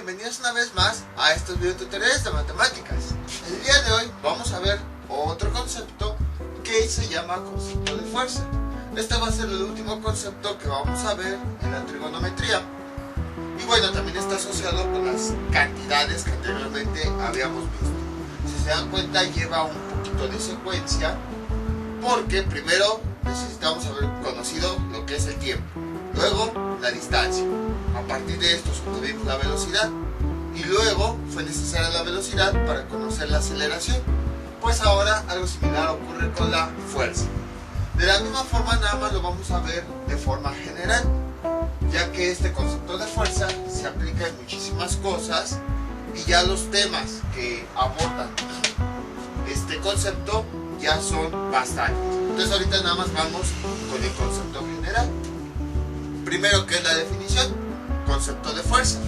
bienvenidos una vez más a estos videotutoriales de matemáticas. El día de hoy vamos a ver otro concepto que se llama concepto de fuerza. Este va a ser el último concepto que vamos a ver en la trigonometría. Y bueno, también está asociado con las cantidades que anteriormente habíamos visto. Si se dan cuenta, lleva un poquito de secuencia, porque primero necesitamos haber conocido lo que es el tiempo, luego la distancia. A partir de esto obtuvimos la velocidad y luego fue necesaria la velocidad para conocer la aceleración. Pues ahora algo similar ocurre con la fuerza. De la misma forma, nada más lo vamos a ver de forma general, ya que este concepto de fuerza se aplica en muchísimas cosas y ya los temas que abordan este concepto ya son bastantes. Entonces ahorita nada más vamos con el concepto general. Primero, ¿qué es la definición? Concepto de fuerza.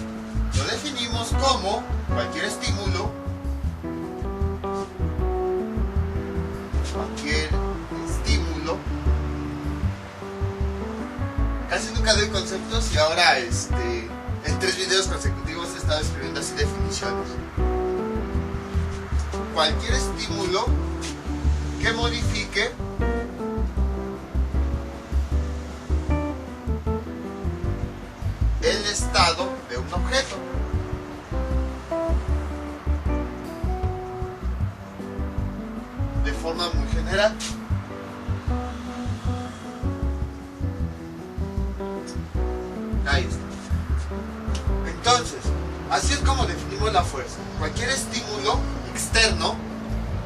Lo definimos como cualquier estímulo, casi nunca doy conceptos y ahora en 3 videos consecutivos he estado escribiendo así definiciones. Cualquier estímulo que modifique el estado de un objeto. De forma muy general. Ahí está. Entonces, así es como definimos la fuerza. Cualquier estímulo externo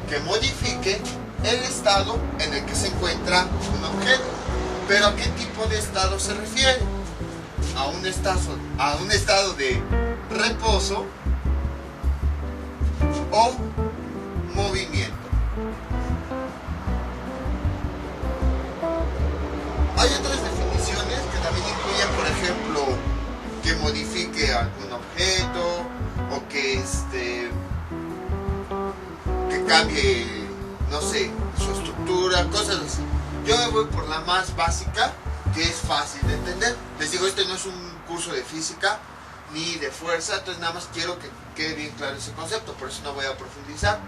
que modifique el estado en el que se encuentra un objeto. ¿Pero a qué tipo de estado se refiere? A un estado de reposo o movimiento. Hay otras definiciones que también incluyen, por ejemplo, que modifique algún objeto o que cambie, no sé, su estructura, cosas así. Yo me voy por la más básica, que es fácil de entender. Les digo, este no es un curso de física ni de fuerza, entonces nada más quiero que quede bien claro ese concepto, por eso no voy a profundizar.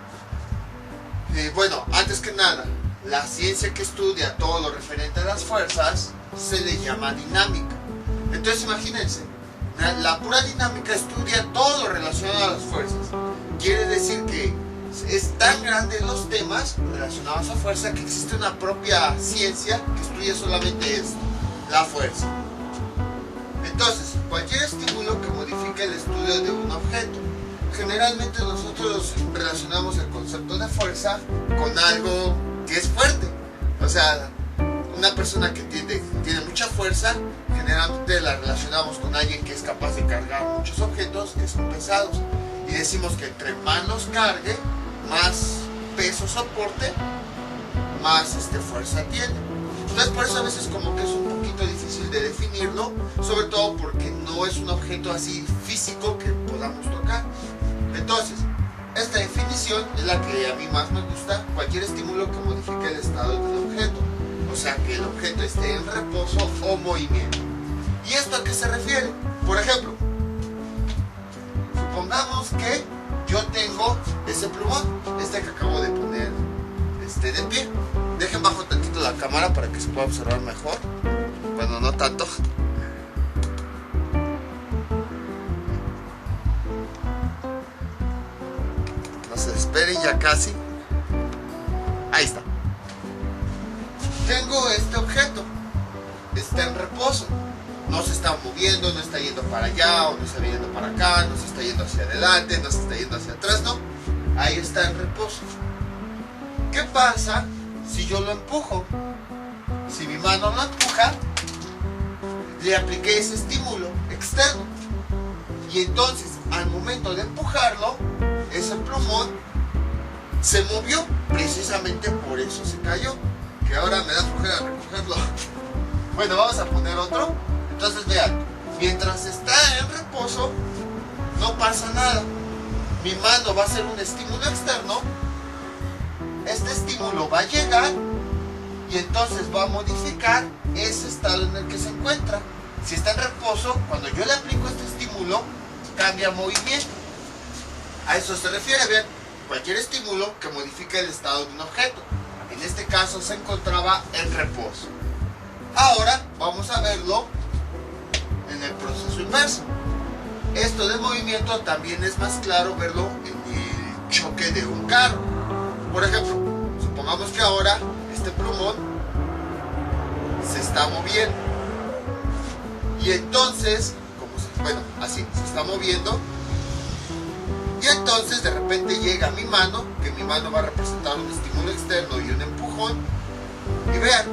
Bueno, antes que nada, la ciencia que estudia todo lo referente a las fuerzas se le llama dinámica. Entonces imagínense, la pura dinámica estudia todo lo relacionado a las fuerzas. Quiere decir que es tan grande los temas relacionados a fuerza que existe una propia ciencia que estudia solamente esto, la fuerza. Entonces, cualquier estímulo que modifique el estudio de un objeto. Generalmente nosotros relacionamos el concepto de fuerza con algo que es fuerte. O sea, una persona que tiene mucha fuerza, generalmente la relacionamos con alguien que es capaz de cargar muchos objetos que son pesados. Y decimos que entre más los cargue, más peso soporte, más fuerza tiene. Entonces por eso a veces como que es un poquito difícil de definirlo, sobre todo porque no es un objeto así físico que podamos tocar. Entonces, esta definición es la que a mí más me gusta: cualquier estímulo que modifique el estado del objeto, o sea que el objeto esté en reposo o movimiento. ¿Y esto a qué se refiere? Por ejemplo, supongamos que yo tengo ese plumón, que acabo de poner de pie. Dejen bajo tantito la cámara para que se pueda observar mejor. Bueno, no tanto. No se esperen, ya casi. Ahí está. Tengo este objeto. Está en reposo. No se está moviendo, no está yendo para allá o no está yendo para acá, no se está yendo hacia adelante, no se está yendo hacia atrás, no. Ahí está en reposo. ¿Qué pasa si yo lo empujo? Si mi mano lo empuja, le apliqué ese estímulo externo. Y entonces, al momento de empujarlo, ese plumón se movió. Precisamente por eso se cayó. Que ahora me da flojera recogerlo. Bueno, vamos a poner otro. Entonces vean, mientras está en reposo, no pasa nada. Mi mano va a ser un estímulo externo. Este estímulo va a llegar y entonces va a modificar ese estado en el que se encuentra. Si está en reposo, cuando yo le aplico este estímulo, cambia movimiento. A eso se refiere, vean, cualquier estímulo que modifique el estado de un objeto. En este caso se encontraba en reposo. Ahora vamos a verlo en el proceso inverso. Esto de movimiento también es más claro verlo en el choque de un carro. Por ejemplo, supongamos que ahora este plumón se está moviendo. Y entonces, bueno, así, se está moviendo. Y entonces de repente llega mi mano, que mi mano va a representar un estímulo externo y un empujón. Y vean,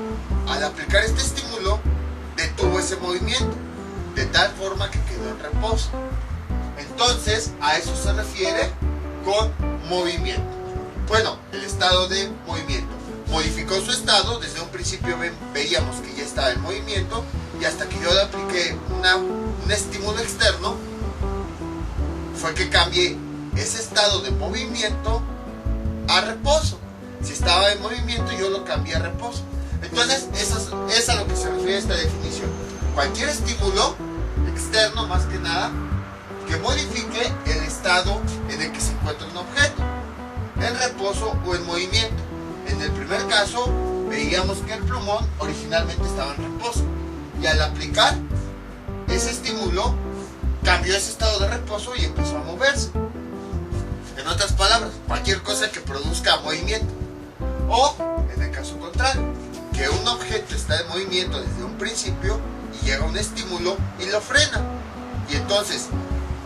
al aplicar este estímulo, detuvo ese movimiento, de tal forma que quedó en reposo. Entonces, a eso se refiere con movimiento. Bueno, el estado de movimiento. Modificó su estado, desde un principio veíamos que ya estaba en movimiento, y hasta que yo le apliqué un estímulo externo, fue que cambié ese estado de movimiento a reposo. Si estaba en movimiento, yo lo cambié a reposo. Entonces, es a lo que se refiere esta definición. Cualquier estímulo externo, más que nada, que modifique el estado en el que se encuentra un objeto, en reposo o en movimiento. En el primer caso, veíamos que el plumón originalmente estaba en reposo, y al aplicar ese estímulo, cambió ese estado de reposo y empezó a moverse. En otras palabras, cualquier cosa que produzca movimiento. O, en el caso contrario, que un objeto está en movimiento desde un principio y llega un estímulo y lo frena. Y entonces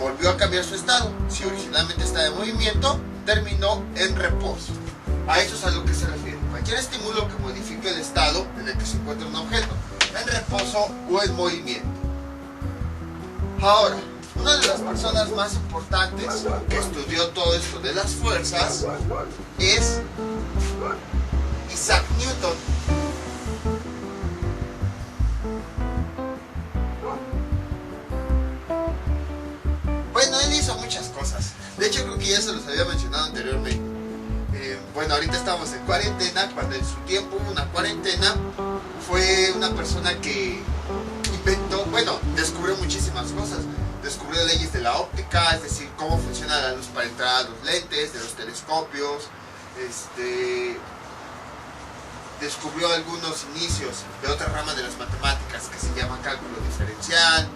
volvió a cambiar su estado. Si originalmente estaba en movimiento, terminó en reposo. A eso es a lo que se refiere. Cualquier estímulo que modifique el estado en el que se encuentra un objeto, en reposo o en movimiento. Ahora, una de las personas más importantes que estudió todo esto de las fuerzas es Isaac Newton. Bueno, él hizo muchas cosas. De hecho, creo que ya se los había mencionado anteriormente. Bueno, ahorita estamos en cuarentena. Cuando en su tiempo hubo una cuarentena, fue una persona que inventó, bueno, descubrió muchísimas cosas. Descubrió leyes de la óptica, es decir, cómo funciona la luz para entrar a los lentes, de los telescopios. Descubrió algunos inicios de otra rama de las matemáticas que se llama cálculo diferencial.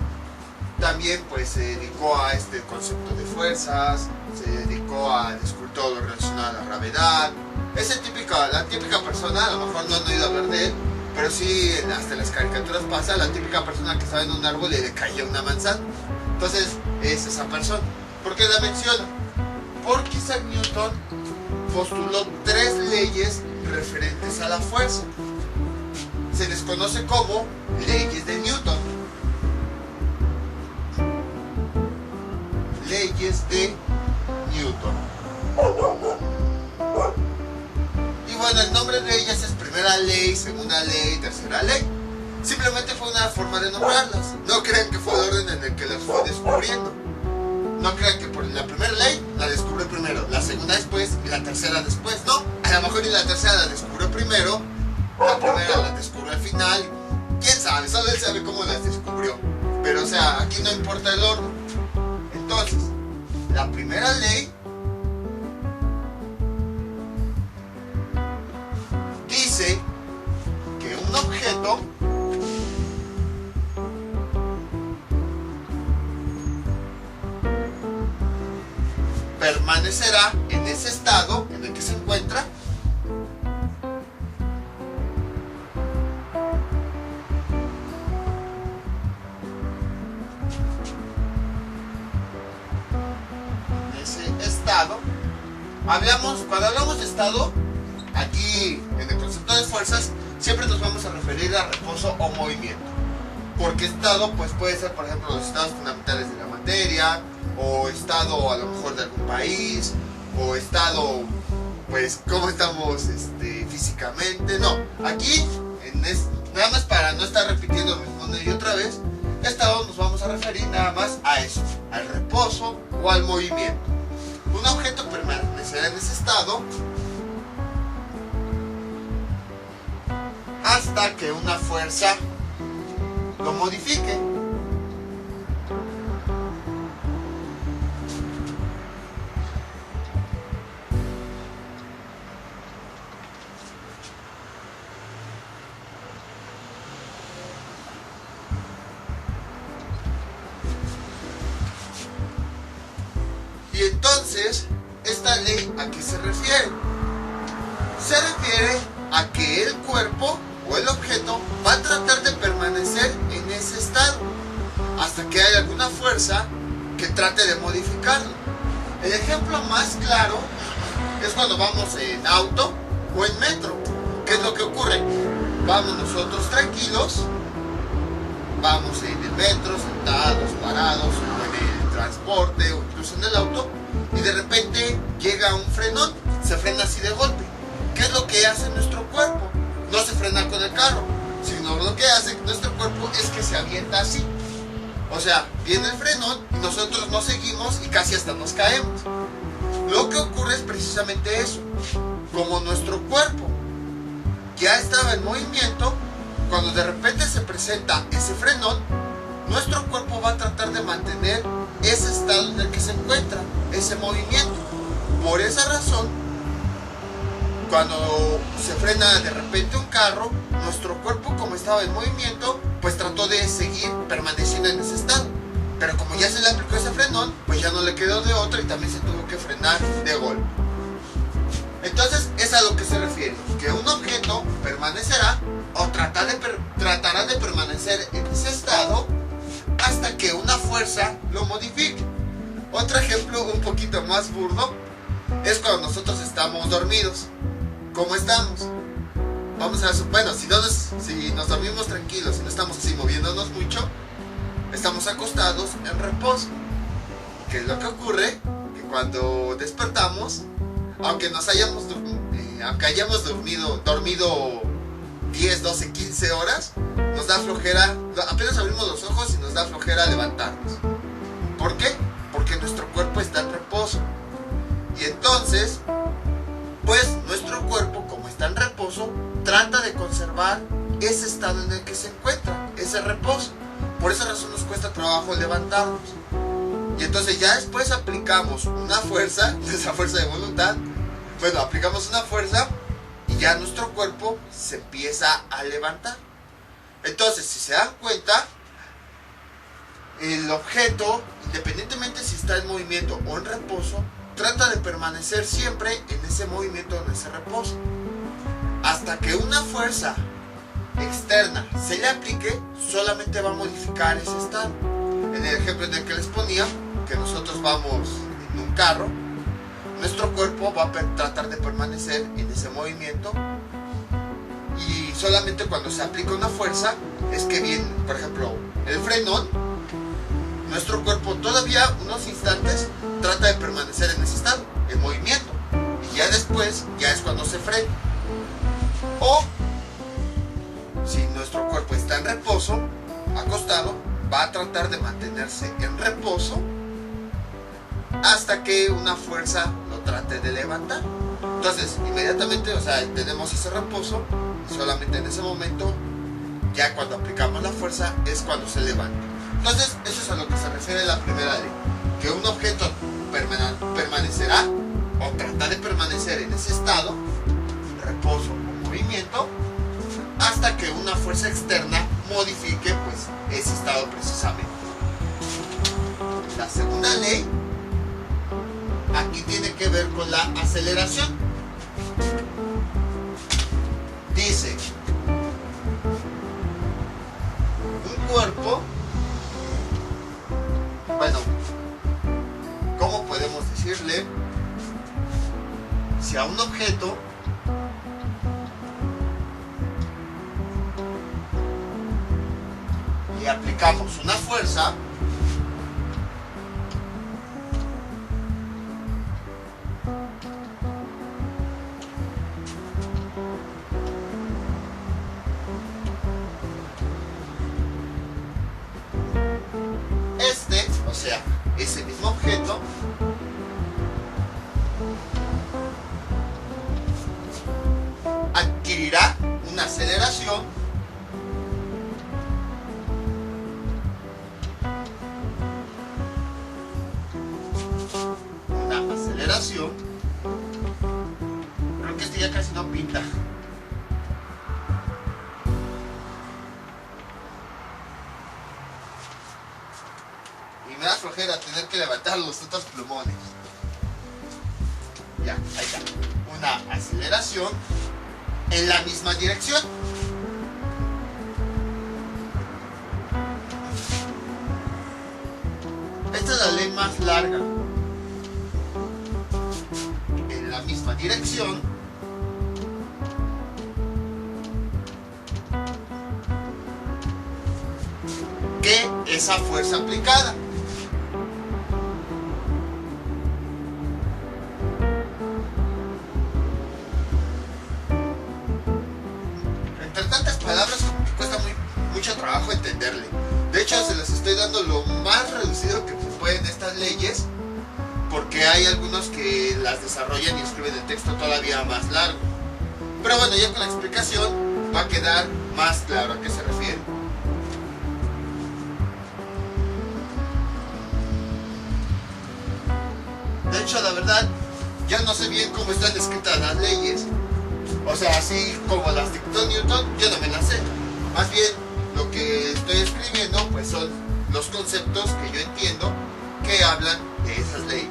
También pues se dedicó a este concepto de fuerzas, se dedicó a descubrir todo lo relacionado a la gravedad. Es la típica persona, a lo mejor no han oído hablar de él, pero sí, hasta en las caricaturas pasa, la típica persona que estaba en un árbol y le caía una manzana. Entonces, es esa persona. ¿Por qué la menciono? Porque Isaac Newton postuló 3 leyes referentes a la fuerza. Se les conoce como leyes de Newton. Leyes de Newton. Y bueno, el nombre de ellas es primera ley, segunda ley, tercera ley. Simplemente fue una forma de nombrarlas. No crean que fue el orden en el que las fue descubriendo. No crean que por la primera ley la descubrió primero, la segunda después y la tercera después. No, a lo mejor y la tercera la descubrió primero, la primera la descubrió al final. Quién sabe, solo él sabe cómo las descubrió. Pero o sea, aquí no importa el orden. Entonces, la primera ley dice que un objeto permanecerá en ese estado en el que se encuentra cuando hablamos de estado, aquí en el concepto de fuerzas, siempre nos vamos a referir a reposo o movimiento. Porque estado pues puede ser, por ejemplo, los estados fundamentales de la materia, o estado a lo mejor de algún país, o estado pues cómo estamos físicamente. No, aquí nada más para no estar repitiendo lo mismo una y otra vez, estado nos vamos a referir nada más a eso, al reposo o al movimiento. Un objeto permanecerá en ese estado hasta que una fuerza lo modifique. esta ley ¿a qué se refiere? Se refiere a que el cuerpo o el objeto va a tratar de permanecer en ese estado hasta que haya alguna fuerza que trate de modificarlo. El ejemplo más claro es cuando vamos en auto o en metro. ¿Qué es lo que ocurre? Vamos nosotros tranquilos, vamos en el metro, sentados, parados, o en el transporte, o incluso en el auto, y de repente llega un frenón, se frena así de golpe. ¿Qué es lo que hace nuestro cuerpo? No se frena con el carro, sino lo que hace nuestro cuerpo es que se avienta así. O sea, viene el frenón y nosotros no seguimos y casi hasta nos caemos. Lo que ocurre es precisamente eso. Como nuestro cuerpo ya estaba en movimiento, cuando de repente se presenta ese frenón, nuestro cuerpo va a tratar de mantener ese estado en el que se encuentra, ese movimiento. Por esa razón, cuando se frena de repente un carro, nuestro cuerpo, como estaba en movimiento, pues trató de seguir permaneciendo en ese estado. Pero como ya se le aplicó ese frenón, pues ya no le quedó de otra y también se tuvo que frenar de golpe. Entonces es a lo que se refiere, que un objeto permanecerá o tratará de permanecer en ese estado hasta que una fuerza lo modifique. Otro ejemplo un poquito más burdo es cuando nosotros estamos dormidos. ¿Cómo estamos? Vamos a ver, bueno, si nos dormimos tranquilos, si no estamos así moviéndonos mucho, estamos acostados en reposo. ¿Qué es lo que ocurre? Que cuando despertamos, aunque hayamos dormido 10, 12, 15 horas, nos da flojera, apenas abrimos los ojos y nos da flojera levantarnos. ¿Por qué? Porque nuestro cuerpo está en reposo. Y entonces, pues nuestro cuerpo, como está en reposo, trata de conservar ese estado en el que se encuentra, ese reposo. Por esa razón nos cuesta trabajo levantarnos. Y entonces ya después aplicamos una fuerza, esa fuerza de voluntad, bueno, aplicamos una fuerza y ya nuestro cuerpo se empieza a levantar. Entonces, si se dan cuenta, el objeto, independientemente si está en movimiento o en reposo, trata de permanecer siempre en ese movimiento o en ese reposo. Hasta que una fuerza externa se le aplique, solamente va a modificar ese estado. En el ejemplo en el que les ponía, que nosotros vamos en un carro, nuestro cuerpo va a tratar de permanecer en ese movimiento y solamente cuando se aplica una fuerza es que viene, por ejemplo, el frenón, nuestro cuerpo todavía unos instantes trata de permanecer en ese estado, en movimiento, y ya después ya es cuando se frena. O si nuestro cuerpo está en reposo, acostado, va a tratar de mantenerse en reposo hasta que una fuerza lo trate de levantar. Entonces, inmediatamente, o sea, tenemos ese reposo y solamente en ese momento, ya cuando aplicamos la fuerza, es cuando se levanta. Entonces, eso es a lo que se refiere la primera ley, que un objeto permanecerá o tratará de permanecer en ese estado, reposo o movimiento, hasta que una fuerza externa modifique pues ese estado precisamente. La segunda ley aquí tiene que ver con la aceleración. Dice, un cuerpo, bueno, ¿cómo podemos decirle? Si a un objeto le aplicamos una fuerza, o sea, ese mismo objeto adquirirá una aceleración creo que este ya casi no pinta. Y me da flojera tener que levantar los otros plumones. Ya, ahí está. Una aceleración en la misma dirección. Esta es la ley más larga. En la misma dirección. Que esa fuerza aplicada. Entre tantas palabras como que cuesta mucho trabajo entenderle. De hecho, se les estoy dando lo más reducido que se pueden estas leyes, porque hay algunos que las desarrollan y escriben el texto todavía más largo. Pero bueno, ya con la explicación va a quedar más claro a qué se refiere. De hecho, la verdad, ya no sé bien cómo están escritas las leyes. O sea, así como las dictó Newton, yo no me las sé. Más bien, lo que estoy escribiendo, pues son los conceptos que yo entiendo que hablan de esas leyes.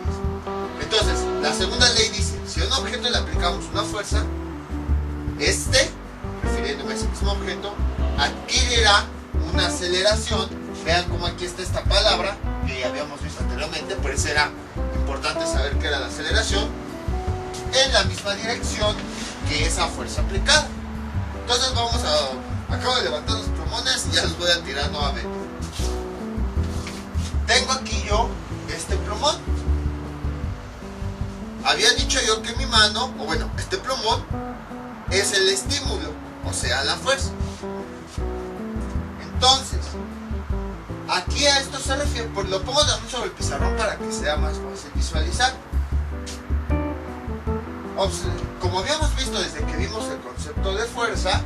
Entonces, la segunda ley dice, si a un objeto le aplicamos una fuerza, refiriéndome a ese mismo objeto, adquirirá una aceleración. Vean cómo aquí está esta palabra, que ya habíamos visto anteriormente, por eso era importante saber qué era la aceleración, en la misma dirección que esa fuerza aplicada. Entonces acabo de levantar los plumones y ya los voy a tirar nuevamente. Tengo aquí yo este plumón. Había dicho yo que mi mano, o bueno, este plumón es el estímulo, o sea, la fuerza. Entonces, aquí a esto se refiere, pues lo pongo también sobre el pizarrón para que sea más fácil visualizar. Como habíamos visto desde que vimos el concepto de fuerza,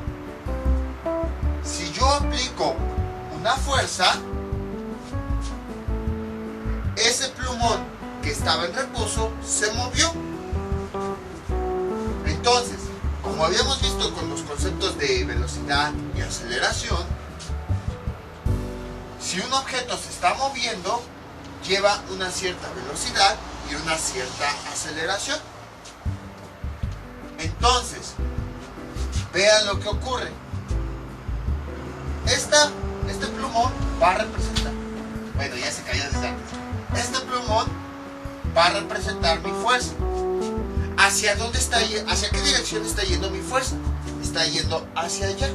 si yo aplico una fuerza, ese plumón que estaba en reposo se movió. Entonces, como habíamos visto con los conceptos de velocidad y aceleración, si un objeto se está moviendo, lleva una cierta velocidad y una cierta aceleración. Entonces, vean lo que ocurre. Este plumón va a representar, bueno, ya se cayó desde antes. Este plumón va a representar mi fuerza. ¿Hacia dónde está yendo? ¿Hacia qué dirección está yendo mi fuerza? Está yendo hacia allá.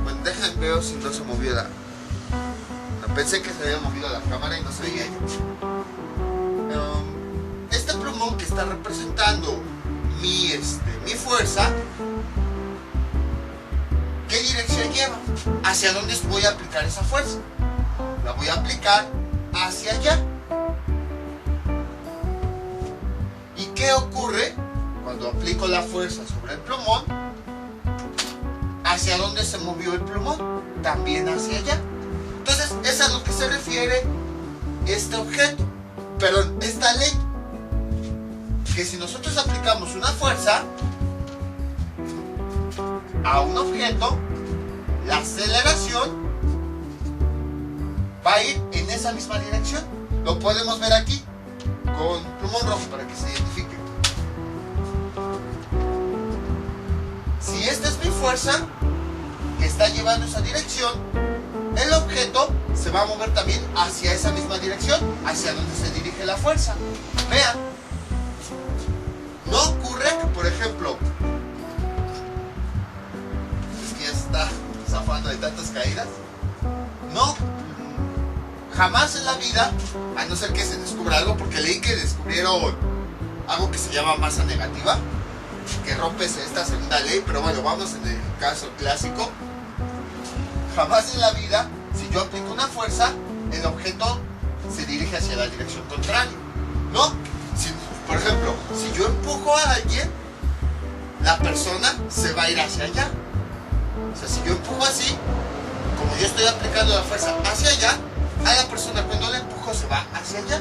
Bueno, déjenme ver si no se movió la... No, pensé que se había movido la cámara y no se veía yo. Este plumón que está representando mi fuerza, ¿qué dirección lleva? ¿Hacia dónde voy a aplicar esa fuerza? La voy a aplicar hacia allá. ¿Y qué ocurre cuando aplico la fuerza sobre el plumón? ¿Hacia dónde se movió el plumón? También hacia allá. Entonces, es a lo que se refiere este objeto, perdón, esta ley. Que si nosotros aplicamos una fuerza a un objeto, la aceleración va a ir en esa misma dirección. Lo podemos ver aquí con plumón rojo para que se identifique. Si esta es mi fuerza que está llevando esa dirección, el objeto se va a mover también hacia esa misma dirección, hacia donde se dirige la fuerza. Vean, no ocurre que, por ejemplo, es que ya se está zafando de tantas caídas. No, jamás en la vida, a no ser que se descubra algo, porque leí que descubrieron algo que se llama masa negativa, que rompe esta segunda ley, pero bueno, vamos en el caso clásico. Jamás en la vida, si yo aplico una fuerza, el objeto se dirige hacia la dirección contraria. No, por ejemplo, si yo empujo a alguien, la persona se va a ir hacia allá. O sea, si yo empujo así, como yo estoy aplicando la fuerza hacia allá, a la persona cuando la empujo se va hacia allá.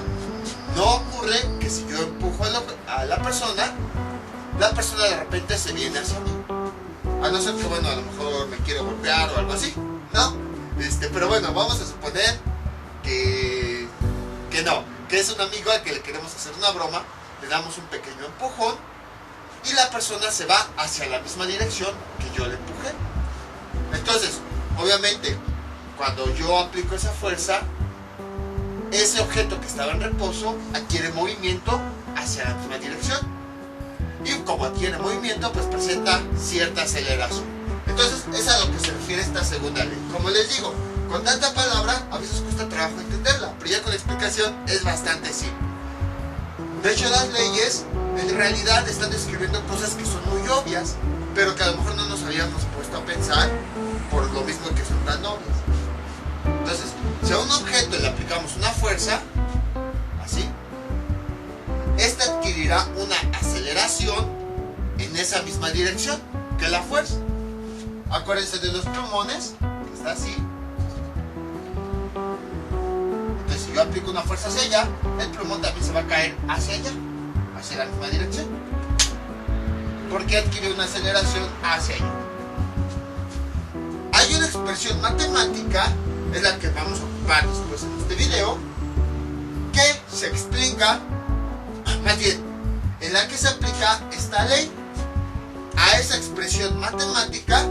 No ocurre que si yo empujo a la persona de repente se viene hacia mí. A no ser que, bueno, a lo mejor me quiero golpear o algo así. No, pero bueno, vamos a suponer que no, que es un amigo al que le queremos hacer una broma, le damos un pequeño empujón persona se va hacia la misma dirección que yo le empujé. Entonces, obviamente, cuando yo aplico esa fuerza, ese objeto que estaba en reposo adquiere movimiento hacia la misma dirección. Y como adquiere movimiento, pues presenta cierta aceleración. Entonces, es a lo que se refiere esta segunda ley. Como les digo, con tanta palabra, a veces cuesta trabajo entenderla, pero ya con la explicación es bastante simple. De hecho, las leyes en realidad están describiendo cosas que son muy obvias, pero que a lo mejor no nos habíamos puesto a pensar por lo mismo que son tan obvias. Entonces, si a un objeto le aplicamos una fuerza, así, este adquirirá una aceleración en esa misma dirección que la fuerza. Acuérdense de los plumones, que está así. Entonces, si yo aplico una fuerza hacia allá, el plumón también se va a caer hacia allá, hacia la misma dirección, porque adquiere una aceleración hacia allá. Hay una expresión matemática, es la que vamos a ocupar después en este video, que se explica, más bien, en la que se aplica esta ley. A esa expresión matemática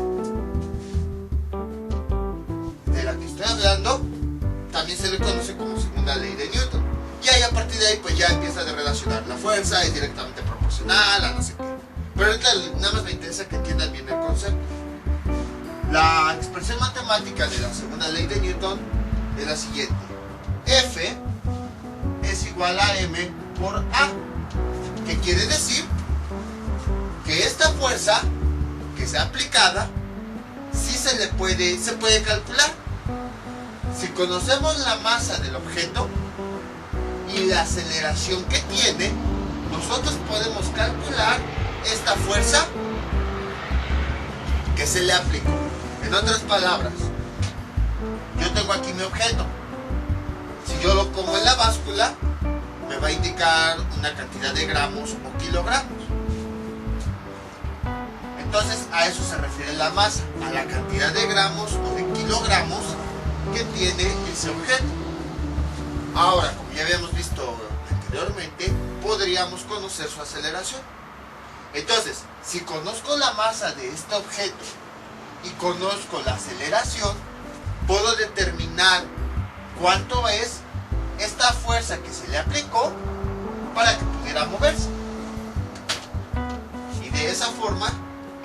de la que estoy hablando, también se le conoce como segunda ley de Newton. Y ahí a partir de ahí pues ya empieza a relacionar la fuerza, es directamente proporcional a no sé qué. Pero ahorita nada más me interesa que entiendan bien el concepto. La expresión matemática de la segunda ley de Newton es la siguiente. F es igual a m por a. ¿Qué quiere decir? Que esta fuerza que sea aplicada sí se puede calcular. Si conocemos la masa del objeto y la aceleración que tiene, nosotros podemos calcular esta fuerza que se le aplicó. En otras palabras, yo tengo aquí mi objeto. Si yo lo pongo en la báscula, me va a indicar una cantidad de gramos o kilogramos. Entonces, a eso se refiere la masa, a la cantidad de gramos o de kilogramos que tiene ese objeto. Ahora, como ya habíamos visto anteriormente, podríamos conocer su aceleración. Entonces, si conozco la masa de este objeto y conozco la aceleración, puedo determinar cuánto es esta fuerza que se le aplicó para que pudiera moverse. Y de esa forma,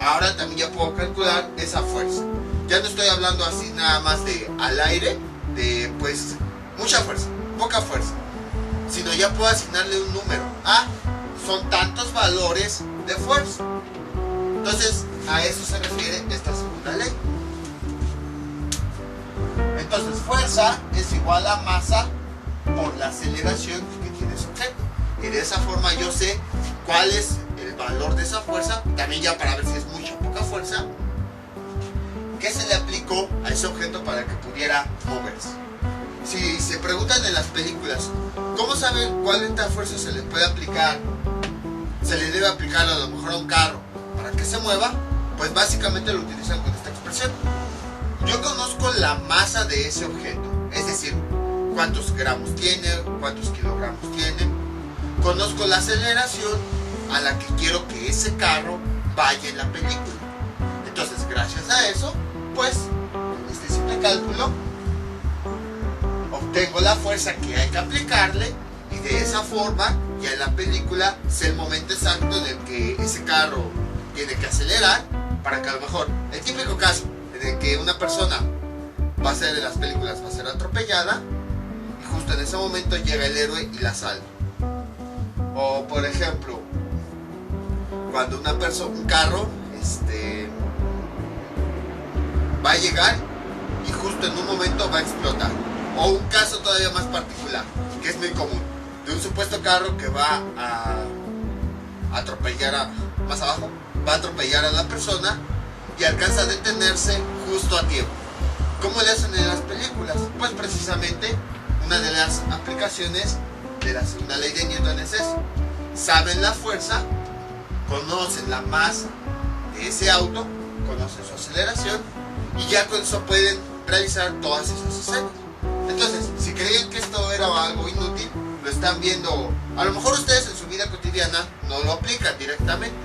ahora también ya puedo calcular esa fuerza. Ya no estoy hablando así nada más de al aire, de pues mucha fuerza, poca fuerza, sino ya puedo asignarle un número. Son tantos valores de fuerza. Entonces, a eso se refiere esta segunda ley. Entonces, fuerza es igual a masa por la aceleración que tiene ese objeto. Y de esa forma yo sé cuál es el valor de esa fuerza, también ya para ver si es mucha o poca fuerza, que se le aplicó a ese objeto para que pudiera moverse. Si se preguntan en las películas, ¿cómo saben cuál de fuerza se le puede aplicar? Se le debe aplicar a lo mejor a un carro para que se mueva, pues básicamente lo utilizan con esta expresión. Yo conozco la masa de ese objeto, es decir, cuántos gramos tiene, cuántos kilogramos tiene. Conozco la aceleración a la que quiero que ese carro vaya en la película. Entonces, gracias a eso, pues, con este simple cálculo, obtengo la fuerza que hay que aplicarle y de esa forma, ya en la película, sé el momento exacto en el que ese carro tiene que acelerar para que a lo mejor, el típico caso en el que una persona va a ser en las películas, va a ser atropellada y justo en ese momento llega el héroe y la salva. O por ejemplo, cuando un carro va a llegar y justo en un momento va a explotar. O un caso todavía más particular, que es muy común, de un supuesto carro que va a atropellar más abajo, va a atropellar a la persona y alcanza a detenerse justo a tiempo. ¿Cómo le hacen en las películas? Pues precisamente una de las aplicaciones de la segunda ley de Newton es eso. Saben la fuerza, conocen la masa de ese auto, conocen su aceleración y ya con eso pueden realizar todas esas escenas. Entonces, si creían que esto era algo inútil, lo están viendo. A lo mejor ustedes en su vida cotidiana no lo aplican directamente,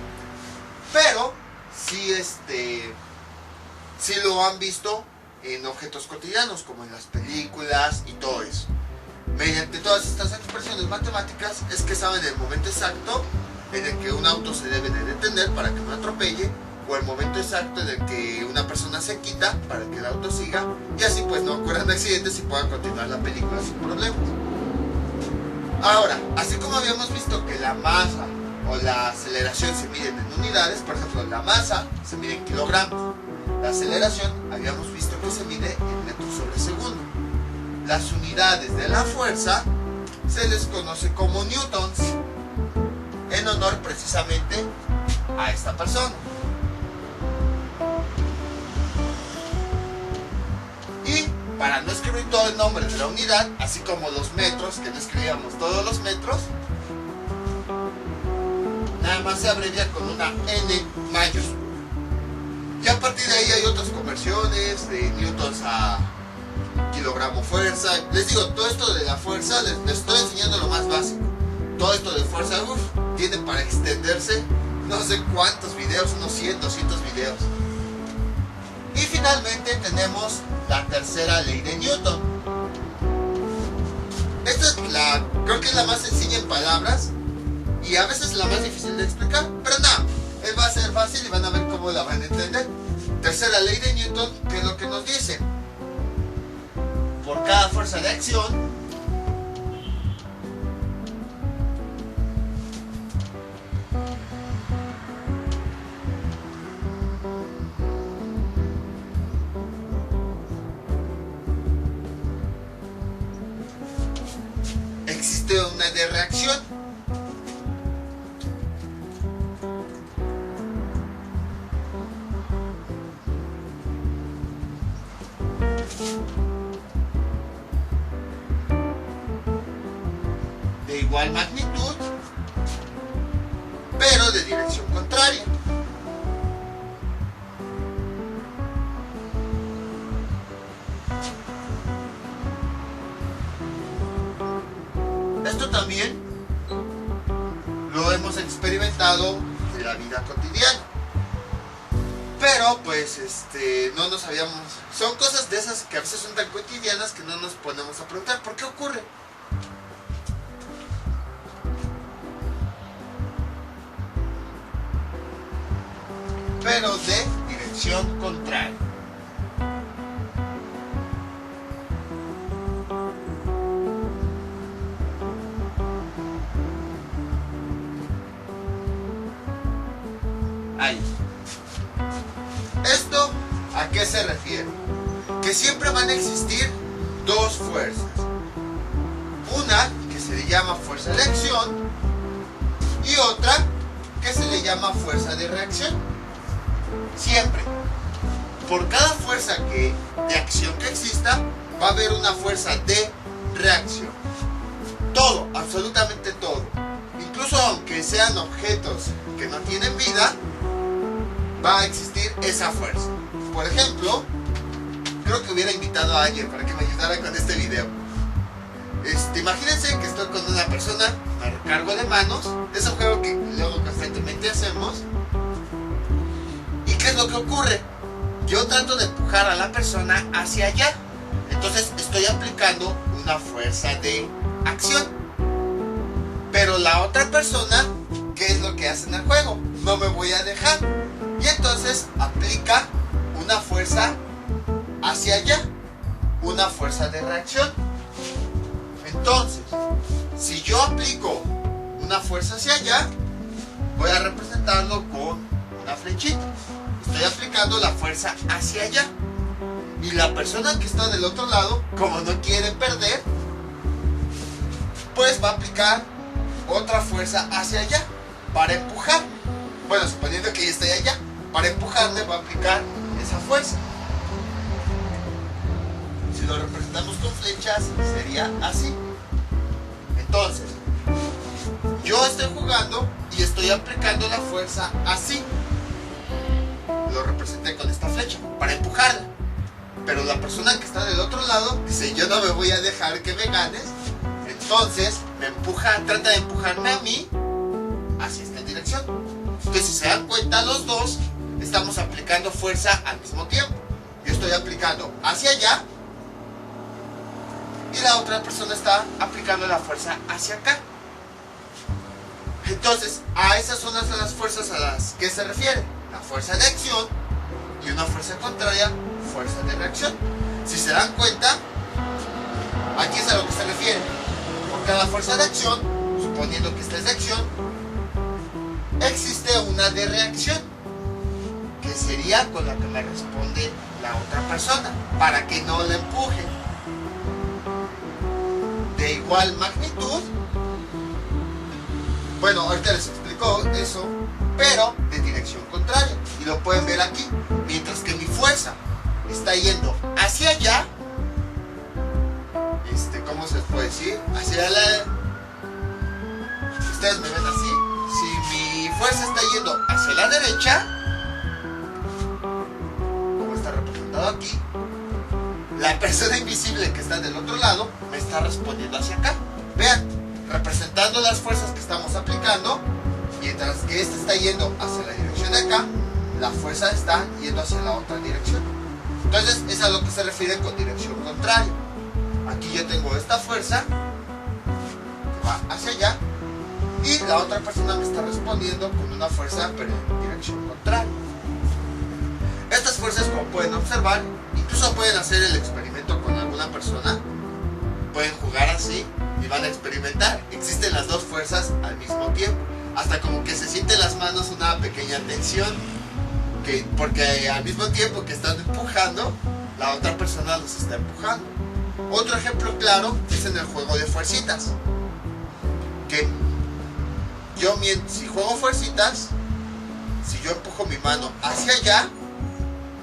sí lo han visto en objetos cotidianos, como en las películas y todo eso. Mediante todas estas expresiones matemáticas es que saben el momento exacto en el que un auto se debe de detener para que no atropelle, o el momento exacto en el que una persona se quita para que el auto siga, y así pues no ocurran accidentes y puedan continuar la película sin problemas. Ahora, así como habíamos visto que la masa o la aceleración se miden en unidades, por ejemplo, la masa se mide en kilogramos, la aceleración habíamos visto que se mide en metros sobre segundo. Las unidades de la fuerza se les conoce como newtons, en honor precisamente a esta persona. Y para no escribir todo el nombre de la unidad, así como los metros, que no escribíamos todos los metros, nada más se abrevia con una N mayúscula. Y a partir de ahí hay otras conversiones de newtons a kilogramo fuerza. Les digo, todo esto de la fuerza, les estoy enseñando lo más básico. Todo esto de fuerza, tiene para extenderse no sé cuántos videos, unos 100, 200 videos. Y finalmente tenemos la tercera ley de Newton. Esta es creo que es la más sencilla en palabras y a veces la más difícil de explicar, pero nada, va a ser fácil y van a ver cómo la van a entender. Tercera ley de Newton, ¿qué es lo que nos dice? Por cada fuerza de acción, existe una de reacción. De igual magnitud, pero de dirección contraria. Esto también lo hemos experimentado en la vida cotidiana, pero pues no nos sabíamos, son cosas de esas que a veces son tan cotidianas que no nos ponemos a preguntar ¿por qué ocurre? Pero de dirección contraria. Ahí. ¿Esto a qué se refiere? Que siempre van a existir dos fuerzas. Una que se le llama fuerza de acción y otra que se le llama fuerza de reacción. Siempre. Por cada fuerza de acción que exista, va a haber una fuerza de reacción. Todo, absolutamente todo. Incluso aunque sean objetos que no tienen vida, va a existir esa fuerza. Por ejemplo, creo que hubiera invitado a alguien para que me ayudara con este video. Imagínense que estoy con una persona, me recargo de manos, es un juego que luego constantemente hacemos. ¿Y qué es lo que ocurre? Yo trato de empujar a la persona hacia allá, entonces estoy aplicando una fuerza de acción. Pero la otra persona, ¿qué es lo que hace en el juego? No me voy a dejar. Y entonces aplica una fuerza hacia allá, una fuerza de reacción. Entonces, si yo aplico una fuerza hacia allá, voy a representarlo con una flechita. Estoy aplicando la fuerza hacia allá. Y la persona que está del otro lado, como no quiere perder, pues va a aplicar otra fuerza hacia allá para empujar. Bueno, suponiendo que yo estoy allá, para empujarle va a aplicar esa fuerza. Si lo representamos con flechas, sería así. Entonces, yo estoy jugando y estoy aplicando la fuerza así. Lo representé con esta flecha, para empujarla. Pero la persona que está del otro lado dice, yo no me voy a dejar que me ganes. Entonces, me empuja, trata de empujarme a mí hacia esta dirección. Entonces, si se dan cuenta los dos, estamos aplicando fuerza al mismo tiempo. Yo estoy aplicando hacia allá y la otra persona está aplicando la fuerza hacia acá. Entonces, a esas son las fuerzas a las que se refiere. La fuerza de acción y una fuerza contraria, fuerza de reacción. Si se dan cuenta, aquí es a lo que se refiere. Por cada fuerza de acción, suponiendo que esta es de acción, existe una de reacción, que sería con la que me responde la otra persona, para que no la empuje. De igual magnitud, bueno, ahorita les explico eso, pero de dirección contraria. Y lo pueden ver aquí. Mientras que mi fuerza está yendo hacia allá, ¿cómo se les puede decir? Hacia la... Ustedes me ven así. Si mi fuerza está yendo hacia la derecha, como está representado aquí, la persona invisible que está del otro lado me está respondiendo hacia acá. Vean, representando las fuerzas que estamos aplicando, mientras que esta está yendo hacia la dirección de acá, la fuerza está yendo hacia la otra dirección. Entonces, es a lo que se refiere con dirección contraria. Aquí yo tengo esta fuerza que va hacia allá y la otra persona me está respondiendo con una fuerza pero en dirección contraria. Estas fuerzas, como pueden observar, incluso pueden hacer el experimento con alguna persona, pueden jugar así y van a experimentar. Existen las dos fuerzas al mismo tiempo, hasta como que se sienten las manos una pequeña tensión, porque al mismo tiempo que están empujando, la otra persona los está empujando. Otro ejemplo claro es en el juego de fuercitas, que yo, si juego fuercitas, si yo empujo mi mano hacia allá,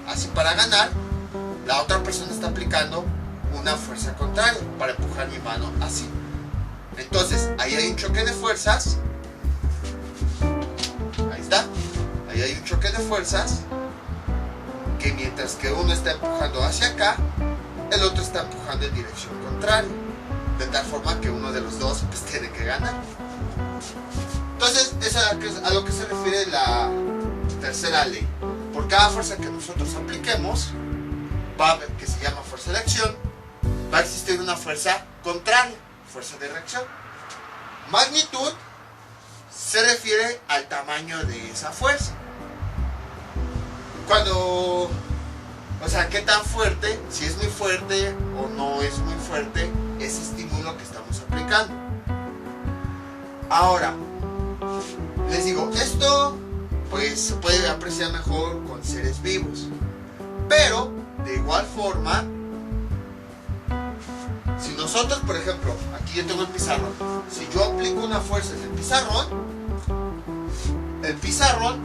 así para ganar, la otra persona está aplicando una fuerza contraria para empujar mi mano así. Entonces, ahí hay un choque de fuerzas. Ahí está. Ahí hay un choque de fuerzas, que mientras que uno está empujando hacia acá, el otro está empujando en dirección contraria, de tal forma que uno de los dos pues tiene que ganar. Entonces, es a lo que se refiere la tercera ley. Por cada fuerza que nosotros apliquemos, que se llama fuerza de acción, va a existir una fuerza contraria, fuerza de reacción. Magnitud se refiere al tamaño de esa fuerza. O sea, qué tan fuerte, si es muy fuerte o no es muy fuerte ese estímulo que estamos aplicando. Ahora, les digo, esto pues se puede apreciar mejor con seres vivos, pero de igual forma, si nosotros, por ejemplo, aquí yo tengo el pizarrón, si yo aplico una fuerza en el pizarrón,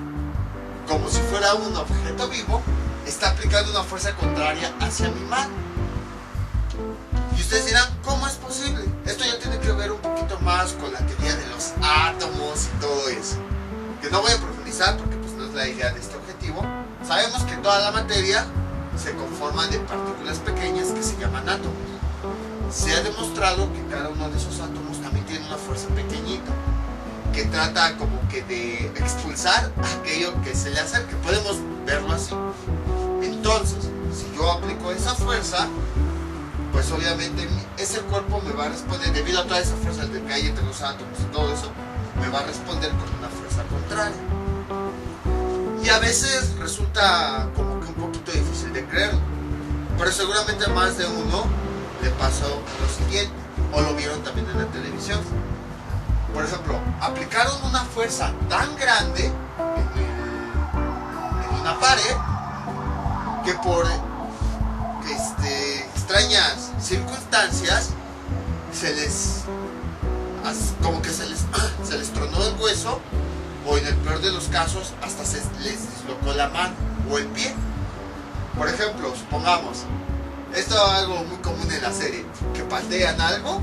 como si fuera un objeto vivo, está aplicando una fuerza contraria hacia mi mano. Y ustedes dirán, ¿cómo es posible? Esto ya tiene que ver un poquito más con la teoría de los átomos y todo eso, que no voy a profundizar porque pues no es la idea de este objetivo. Sabemos que toda la materia se conforma de partículas pequeñas que se llaman átomos. Se ha demostrado que cada uno de esos átomos también tiene una fuerza pequeñita, que trata como que de expulsar aquello que se le acerque. Podemos verlo así. Entonces, si yo aplico esa fuerza, pues obviamente ese cuerpo me va a responder, debido a toda esa fuerza del que hay entre los átomos y todo eso, me va a responder con una fuerza contraria. Y a veces resulta como que un poquito difícil de creerlo, pero seguramente a más de uno le pasó lo siguiente, o lo vieron también en la televisión. Por ejemplo, aplicaron una fuerza tan grande en una pared que por extrañas circunstancias como que se les tronó el hueso, o en el peor de los casos hasta se les dislocó la mano o el pie. Por ejemplo, supongamos, esto es algo muy común en la serie, que patean algo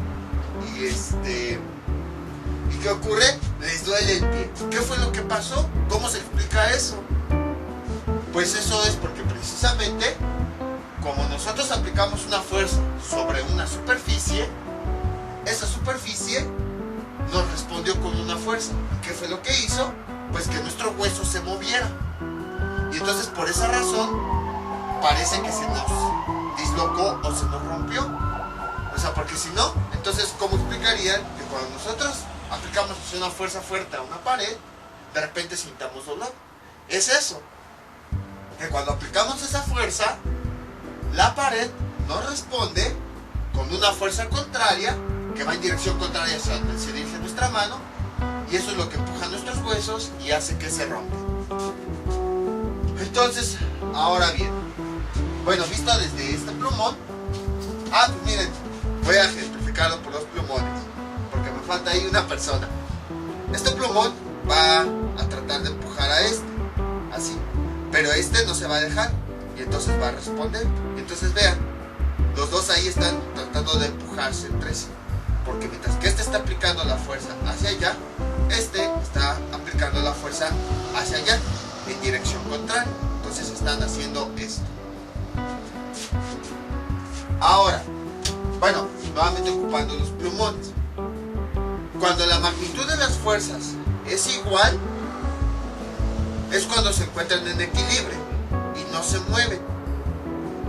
¿y qué ocurre? Les duele el pie. ¿Qué fue lo que pasó? ¿Cómo se explica eso? Pues eso es porque precisamente, como nosotros aplicamos una fuerza sobre una superficie, esa superficie nos respondió con una fuerza. ¿Qué fue lo que hizo? Pues que nuestro hueso se moviera. Y entonces por esa razón parece que se nos dislocó o se nos rompió. O sea, porque si no, entonces ¿cómo explicarían que cuando nosotros aplicamos una fuerza fuerte a una pared, de repente sintamos dolor? Es eso, que cuando aplicamos esa fuerza, la pared nos responde con una fuerza contraria, que va en dirección contraria hacia donde se dirige nuestra mano, y eso es lo que empuja nuestros huesos y hace que se rompan. Entonces, ahora bien, bueno, visto desde este plumón, pues miren, voy a ejemplificarlo por los plumones, porque me falta ahí una persona. Este plumón va a tratar de empujar a este, así, pero este no se va a dejar, y entonces va a responder. Y entonces vean, los dos ahí están tratando de empujarse entre sí, porque mientras que este está aplicando la fuerza hacia allá, este está aplicando la fuerza hacia allá, en dirección contraria. Entonces están haciendo esto. Ahora, bueno, nuevamente ocupando los plumones. Cuando la magnitud de las fuerzas es igual, es cuando se encuentran en equilibrio y no se mueven.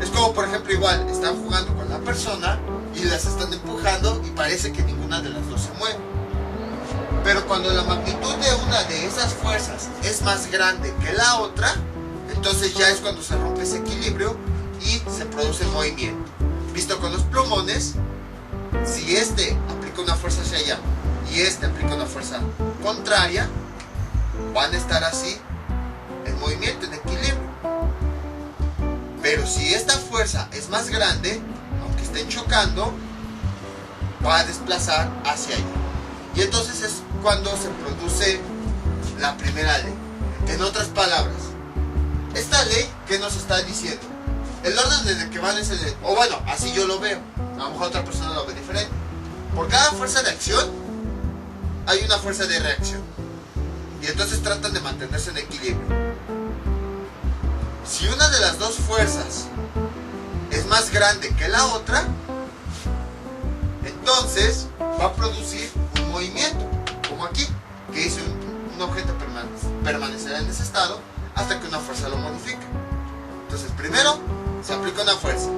Es como, por ejemplo, igual, están jugando con la persona y las están empujando y parece que ninguna de las dos se mueve. Pero cuando la magnitud de una de esas fuerzas es más grande que la otra, entonces ya es cuando se rompe ese equilibrio y se produce movimiento. Visto con los plumones, si este aplica una fuerza hacia allá y este aplica una fuerza contraria, van a estar así en movimiento, en equilibrio. Pero si esta fuerza es más grande, aunque estén chocando, va a desplazar hacia allá. Y entonces es cuando se produce la primera ley. En otras palabras, esta ley, ¿qué nos está diciendo? El orden desde que van es el de, o bueno, así yo lo veo, a lo mejor otra persona lo ve diferente. Por cada fuerza de acción hay una fuerza de reacción, y entonces tratan de mantenerse en equilibrio. Si una de las dos fuerzas es más grande que la otra, entonces va a producir un movimiento, como aquí, que dice un objeto permanecerá en ese estado hasta que una fuerza lo modifique. Entonces primero se aplica una fuerza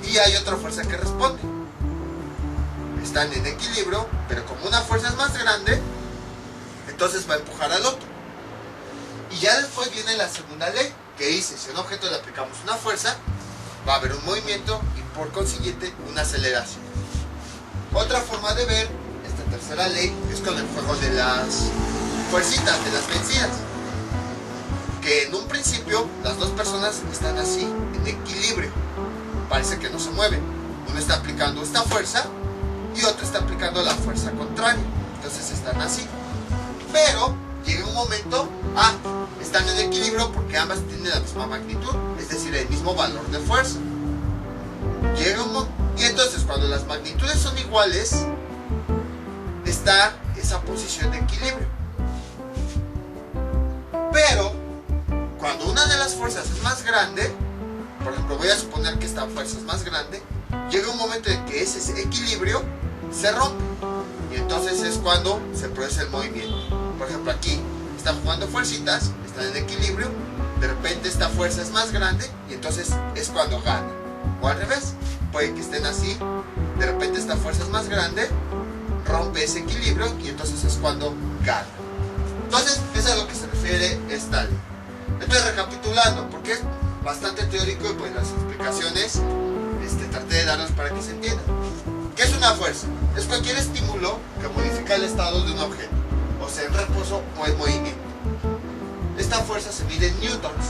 y hay otra fuerza que responde. Están en equilibrio, pero como una fuerza es más grande, entonces va a empujar al otro. Y ya después viene la segunda ley, que dice, si a un objeto le aplicamos una fuerza, va a haber un movimiento y por consiguiente una aceleración. Otra forma de ver esta tercera ley es con el juego de las fuercitas, de las vencidas. Que en un principio las dos personas están así, en equilibrio. Parece que no se mueven. Uno está aplicando esta fuerza y otro está aplicando la fuerza contraria. Entonces están así. Pero llega un momento, están en equilibrio porque ambas tienen la misma magnitud, es decir, el mismo valor de fuerza. Y entonces cuando las magnitudes son iguales, está esa posición de equilibrio. Pero cuando una de las fuerzas es más grande, por ejemplo, voy a suponer que esta fuerza es más grande, llega un momento en que ese equilibrio se rompe. Y entonces es cuando se produce el movimiento. Por ejemplo, aquí están jugando fuercitas, están en equilibrio, de repente esta fuerza es más grande y entonces es cuando gana. O al revés, puede que estén así, de repente esta fuerza es más grande, rompe ese equilibrio y entonces es cuando gana. Entonces, eso es a lo que se refiere esta ley. Entonces, recapitulando, porque es bastante teórico y pues las explicaciones traté de darlas para que se entienda. ¿Qué es una fuerza? Es cualquier estímulo que modifica el estado de un objeto, o sea, en reposo o en movimiento. Esta fuerza se mide en newtons.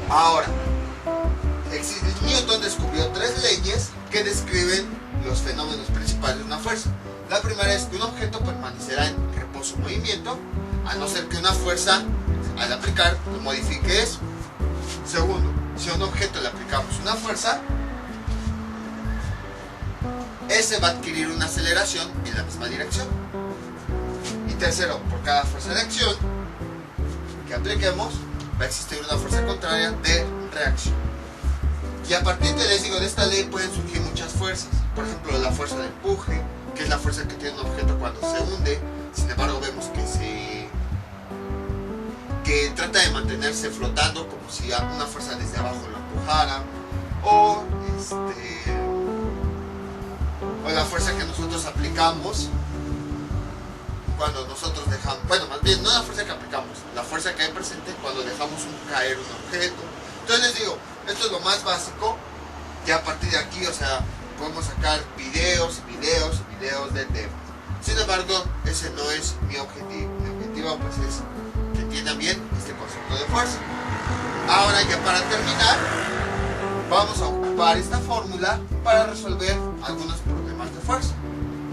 Ahora, Newton descubrió 3 leyes que describen los fenómenos principales de una fuerza. La primera es que un objeto permanecerá en reposo o movimiento, a no ser que una fuerza al aplicar lo modifique eso. Segundo, si a un objeto le aplicamos una fuerza, ese va a adquirir una aceleración en la misma dirección. Y tercero, por cada fuerza de acción que apliquemos, va a existir una fuerza contraria de reacción. Y a partir de esta ley pueden surgir muchas fuerzas. Por ejemplo, la fuerza de empuje, que es la fuerza que tiene un objeto cuando se hunde. Sin embargo, vemos que trata de mantenerse flotando como si una fuerza desde abajo lo empujara, o la fuerza que nosotros aplicamos cuando nosotros dejamos, bueno, más bien no la fuerza que aplicamos, la fuerza que hay presente cuando dejamos caer un objeto. Entonces les digo, esto es lo más básico, y a partir de aquí, o sea, podemos sacar videos del tema. Sin embargo, ese no es mi objetivo. Mi objetivo pues es que entiendan bien este concepto de fuerza. Ahora, ya para terminar, vamos a ocupar esta fórmula para resolver algunos problemas de fuerza.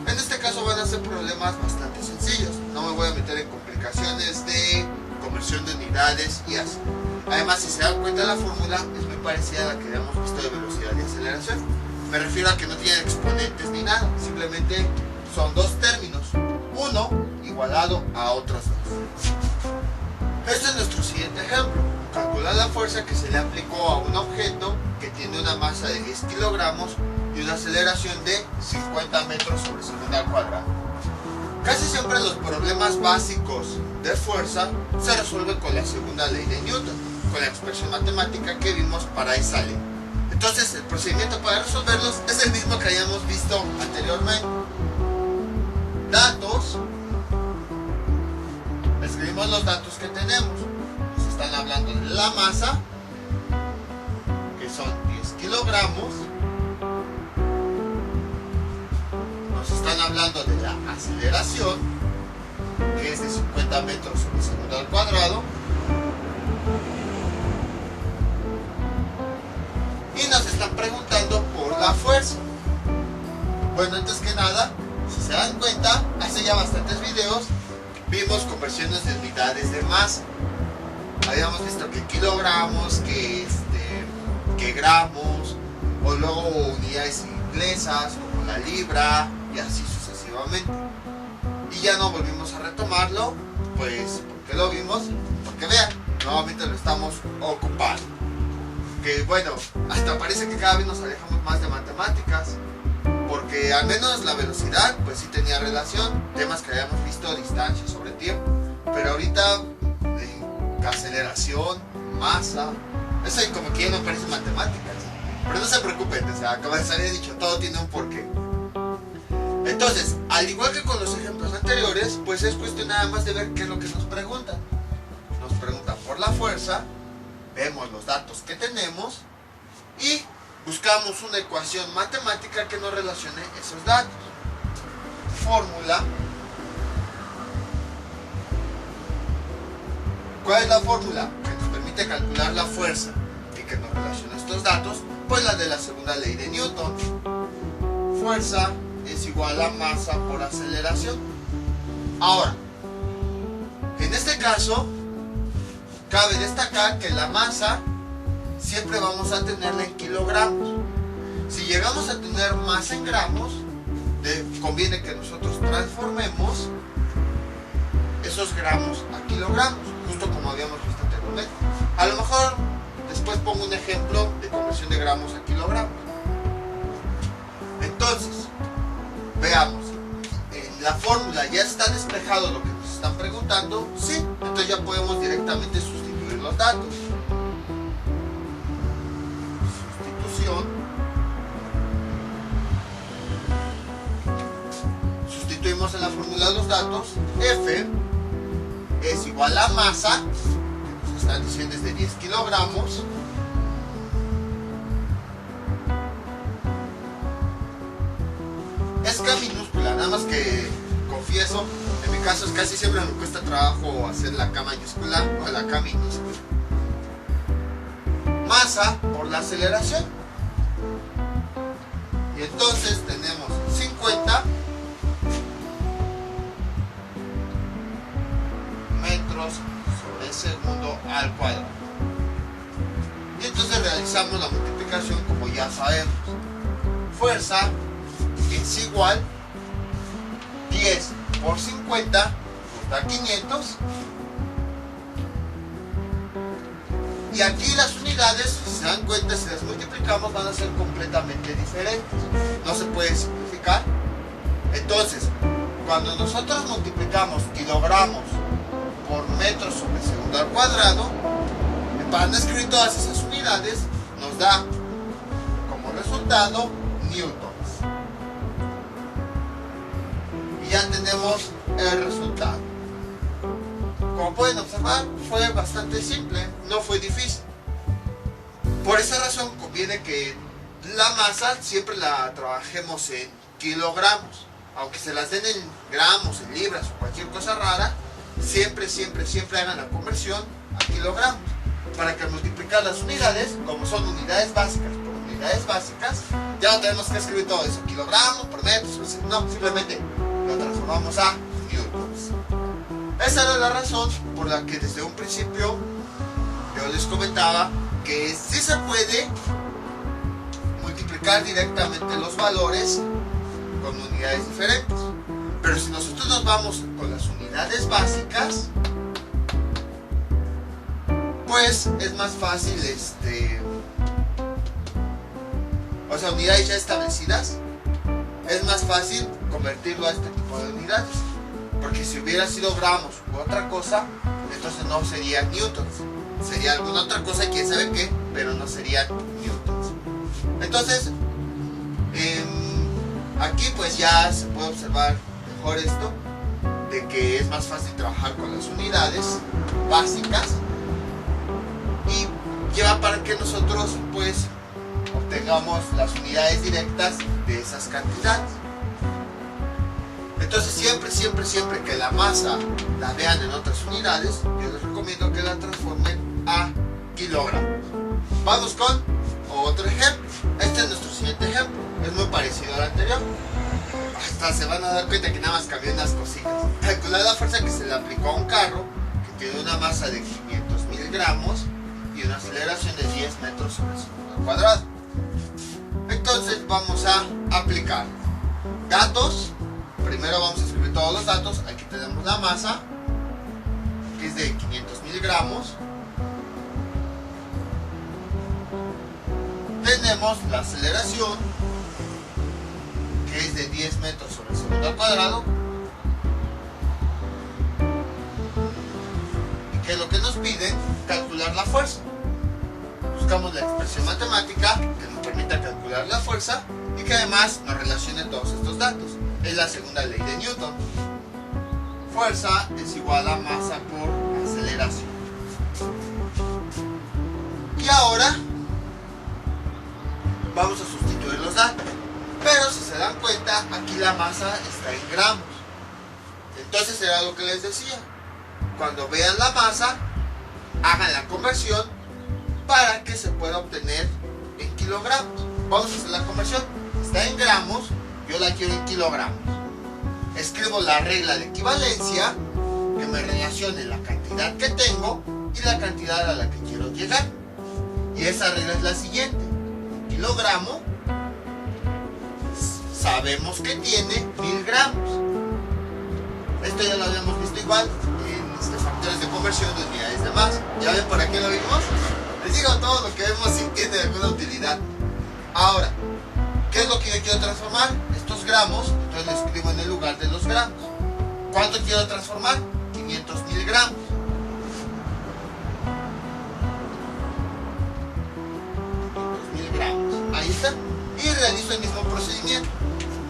En este caso van a ser problemas bastante sencillos. No me voy a meter en complicaciones de conversión de unidades y así. Además, si se dan cuenta, la fórmula es muy parecida a la que habíamos visto de velocidad y aceleración. Me refiero a que no tiene exponentes ni nada, simplemente son dos términos, uno igualado a otros dos. Este es nuestro siguiente ejemplo. Calcula la fuerza que se le aplicó a un objeto que tiene una masa de 10 kilogramos y una aceleración de 50 metros sobre segundo al cuadrado. Casi siempre los problemas básicos de fuerza se resuelven con la segunda ley de Newton, con la expresión matemática que vimos para esa ley. Entonces el procedimiento para resolverlos es el mismo que hayamos visto anteriormente. Datos, escribimos los datos que tenemos. Nos están hablando de la masa, que son 10 kilogramos. Nos están hablando de la aceleración, que es de 50 metros sobre segundo al cuadrado. Y nos están preguntando por la fuerza. Bueno, antes que nada, si se dan cuenta, hace ya bastantes videos vimos conversiones de unidades de masa. Habíamos visto que kilogramos, que gramos, o luego unidades inglesas como la libra y así sucesivamente. Y ya no volvimos a retomarlo, pues porque lo vimos, porque vean, nuevamente lo estamos ocupando. Que bueno, hasta parece que cada vez nos alejamos más de matemáticas, porque al menos la velocidad pues sí tenía relación, temas que habíamos visto, distancia sobre tiempo, pero ahorita aceleración, masa, eso como que ya no parece matemáticas. Pero no se preocupen, o sea, como les había dicho, todo tiene un porqué. Entonces, al igual que con los ejemplos anteriores, pues es cuestión nada más de ver qué es lo que nos preguntan. Nos preguntan por la fuerza, vemos los datos que tenemos y buscamos una ecuación matemática que nos relacione esos datos. Fórmula. ¿Cuál es la fórmula que nos permite calcular la fuerza y que nos relaciona estos datos? Pues la de la segunda ley de Newton. Fuerza es igual a masa por aceleración. Ahora, en este caso, cabe destacar que la masa siempre vamos a tenerla en kilogramos. Si llegamos a tener masa en gramos, conviene que nosotros transformemos esos gramos a kilogramos, justo como habíamos visto anteriormente. A lo mejor después pongo un ejemplo de conversión de gramos a kilogramos. Entonces, veamos, en la fórmula ya está despejado lo que nos están preguntando, sí, entonces ya podemos directamente sustituir los datos. Sustituimos en la fórmula los datos. F es igual a masa, que nos están diciendo es de 10 kilogramos, es K minúscula, nada más que confieso, en mi caso es casi siempre me cuesta trabajo hacer la K mayúscula o la K minúscula. Masa por la aceleración. Y entonces tenemos 50 metros sobre segundo al cuadrado. Y entonces realizamos la multiplicación como ya sabemos. Fuerza es igual 10 por 50 nos da 500. Y aquí las unidades, si se dan cuenta, si las multiplicamos van a ser completamente diferentes. No se puede simplificar. Entonces, cuando nosotros multiplicamos kilogramos por metros sobre segundo al cuadrado. Para no escribir todas esas unidades, nos da como resultado newtons. Y ya tenemos el resultado. Como pueden observar, fue bastante simple, no fue difícil. Por esa razón conviene que la masa siempre la trabajemos en kilogramos. Aunque se las den en gramos, en libras o cualquier cosa rara, siempre hagan la conversión a kilogramos. Para que al multiplicar las unidades, como son unidades básicas por unidades básicas, ya no tenemos que escribir todo eso, kilogramos por metros, no, simplemente lo transformamos a newtons. Esa era la razón por la que desde un principio yo les comentaba que sí se puede multiplicar directamente los valores con unidades diferentes. Pero si nosotros nos vamos con las unidades básicas, pues es más fácil, o sea, unidades ya establecidas, es más fácil convertirlo a este tipo de unidades. Porque si hubiera sido gramos u otra cosa, entonces no sería newtons, sería alguna otra cosa, quién sabe qué, pero no sería newtons. Entonces, aquí pues ya se puede observar mejor esto, de que es más fácil trabajar con las unidades básicas y lleva para que nosotros pues obtengamos las unidades directas de esas cantidades. Entonces siempre que la masa la vean en otras unidades, yo les recomiendo que la transformen a kilogramos. Vamos con otro ejemplo. Este es nuestro siguiente ejemplo, es muy parecido al anterior. Hasta se van a dar cuenta que nada más cambió unas cositas. Calcular la fuerza que se le aplicó a un carro que tiene una masa de 500.000 gramos y una aceleración de 10 metros sobre segundo al cuadrado. Entonces vamos a aplicar datos. Primero vamos a escribir todos los datos. Aquí tenemos la masa, que es de 500.000 gramos. Tenemos la aceleración, que es de 10 metros sobre segundo al cuadrado. Y que es lo que nos piden, calcular la fuerza. Buscamos la expresión matemática que nos permita calcular la fuerza y que además nos relacione todos estos datos. Es la segunda ley de Newton. Fuerza es igual a masa por aceleración. Y ahora vamos a sustituir los datos. Pero si se dan cuenta, aquí la masa está en gramos. Entonces era lo que les decía. Cuando vean la masa, hagan la conversión para que se pueda obtener en kilogramos. Vamos a hacer la conversión. Está en gramos, yo la quiero en kilogramos. Escribo la regla de equivalencia que me relacione la cantidad que tengo y la cantidad a la que quiero llegar. Y esa regla es la siguiente. Un kilogramo sabemos que tiene 1000 gramos. Esto ya lo habíamos visto igual en factores de conversión de unidades de masa. ¿Ya ven por aquí lo vimos? Les digo, todo lo que vemos si tiene alguna utilidad. Ahora, ¿qué es lo que yo quiero transformar? Estos gramos, entonces lo escribo en el lugar de los gramos. ¿Cuánto quiero transformar? 500.000 gramos. Ahí está. Y realizo el mismo procedimiento.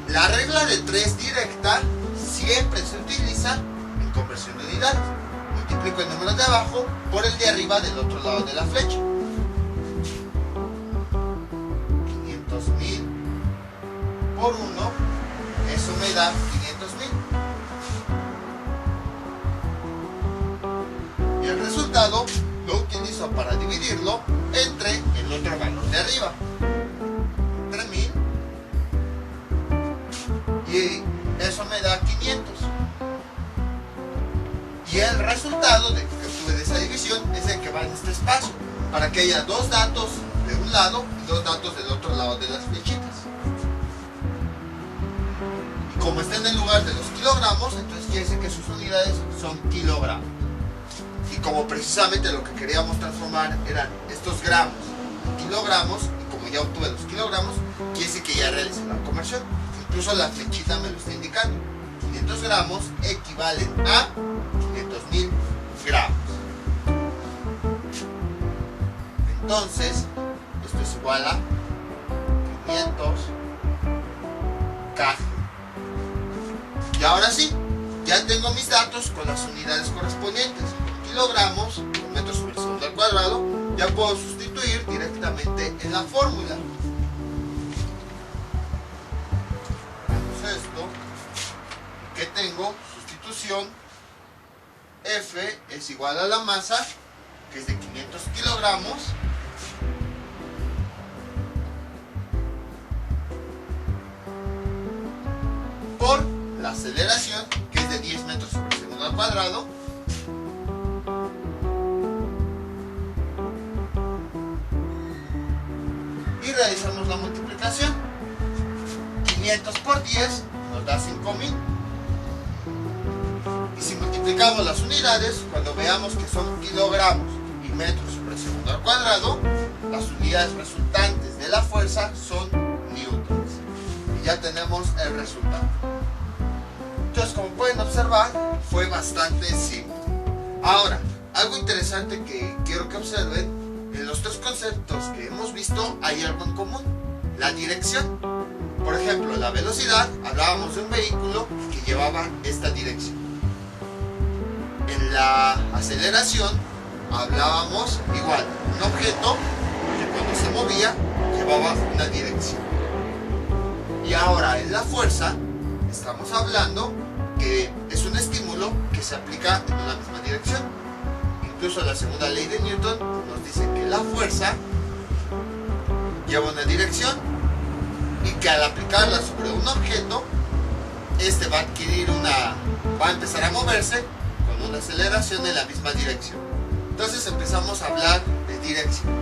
La regla de 3 directa siempre se utiliza en conversión de unidades. Multiplico el número de abajo por el de arriba del otro lado de la flecha. 500.000 por 1, eso me da 500.000. Y el resultado lo utilizo para dividirlo entre el otro valor de arriba. 3.000. Y eso me da 500. Y el resultado que obtuve de esa división es el que va en este espacio, para que haya dos datos de un lado y dos datos del otro lado de las flechitas. Y como está en el lugar de los kilogramos, entonces quiere decir que sus unidades son kilogramos. Y como precisamente lo que queríamos transformar eran estos gramos en kilogramos, y como ya obtuve los kilogramos, quiere decir que ya realicé la conversión. Incluso la flechita me lo está indicando. 500 gramos equivalen a 500.000 gramos. Entonces, esto es igual a 500 kg. Y ahora sí, ya tengo mis datos con las unidades correspondientes. Kilogramos por metro sobre segundo al cuadrado. Ya puedo sustituir directamente en la fórmula. Hacemos esto. ¿Qué tengo? Sustitución. F es igual a la masa, que es de 500 kilogramos, por la aceleración, que es de 10 metros sobre segundo al cuadrado, y realizamos la multiplicación. 500 por 10 nos da 5000. Y si multiplicamos las unidades, cuando veamos que son kilogramos y metros sobre segundo al cuadrado, las unidades resultantes de la fuerza son newtons. Y ya tenemos el resultado. Entonces, como pueden observar, fue bastante simple. Ahora, algo interesante que quiero que observen, en los tres conceptos que hemos visto hay algo en común: la dirección. Por ejemplo, la velocidad, hablábamos de un vehículo que llevaba esta dirección. En la aceleración hablábamos igual, un objeto que cuando se movía llevaba una dirección. Y ahora en la fuerza estamos hablando que es un estímulo que se aplica en una misma dirección. Incluso la segunda ley de Newton nos dice que la fuerza lleva una dirección y que al aplicarla sobre un objeto, este va a empezar a moverse con una aceleración en la misma dirección. Entonces empezamos a hablar de dirección.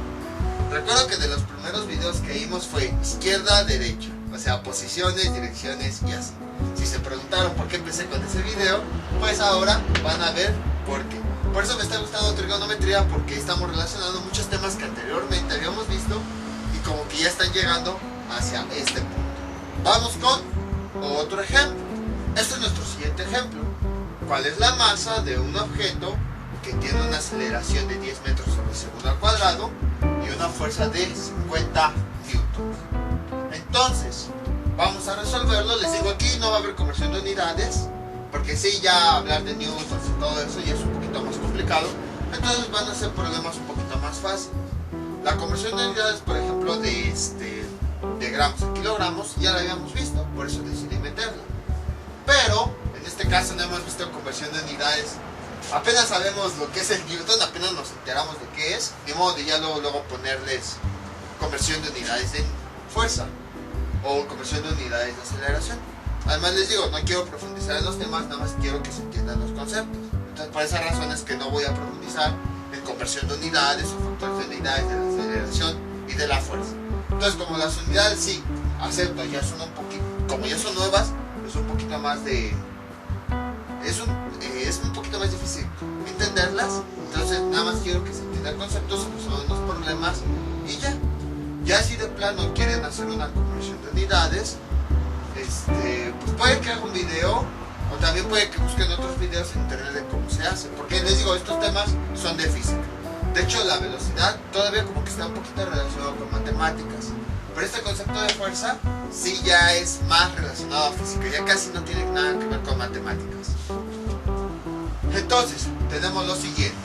Recuerdo que de los primeros videos que vimos fue izquierda, derecha, o sea, posiciones, direcciones y así. Si se preguntaron por qué empecé con ese video, pues ahora van a ver por qué. Por eso me está gustando trigonometría, porque estamos relacionando muchos temas que anteriormente habíamos visto y como que ya están llegando hacia este punto. Vamos con otro ejemplo. Este es nuestro siguiente ejemplo. ¿Cuál es la masa de un objeto que tiene una aceleración de 10 metros sobre segundo al cuadrado y una fuerza de 50 newtons? Entonces, vamos a resolverlo. Les digo, aquí no va a haber conversión de unidades, porque si ya hablar de newtons y todo eso ya es un poquito más complicado. Entonces van a ser problemas un poquito más fáciles. La conversión de unidades, por ejemplo, de gramos a kilogramos, ya la habíamos visto, por eso decidí meterla. Pero en este caso no hemos visto conversión de unidades. Apenas sabemos lo que es el newton, apenas nos enteramos de qué es, de modo de ya luego ponerles conversión de unidades de fuerza o conversión de unidades de aceleración. Además les digo, no quiero profundizar en los temas, nada más quiero que se entiendan los conceptos. Entonces por esa razón es que no voy a profundizar en conversión de unidades o factores de unidades de la aceleración y de la fuerza. Entonces, como las unidades sí, acepto, ya son un poquito, como ya son nuevas, es un poquito más de... es un poquito más difícil entenderlas. Entonces nada más quiero que se entienda el concepto, se resuelvan los problemas y ya. Ya si de plano quieren hacer una conversión de unidades, pues puede que haga un video, o también puede que busquen otros videos en internet de cómo se hace, porque les digo, estos temas son de física. De hecho, la velocidad todavía como que está un poquito relacionado con matemáticas, pero este concepto de fuerza sí ya es más relacionado a física, ya casi no tiene nada que ver con matemáticas. Entonces, tenemos lo siguiente.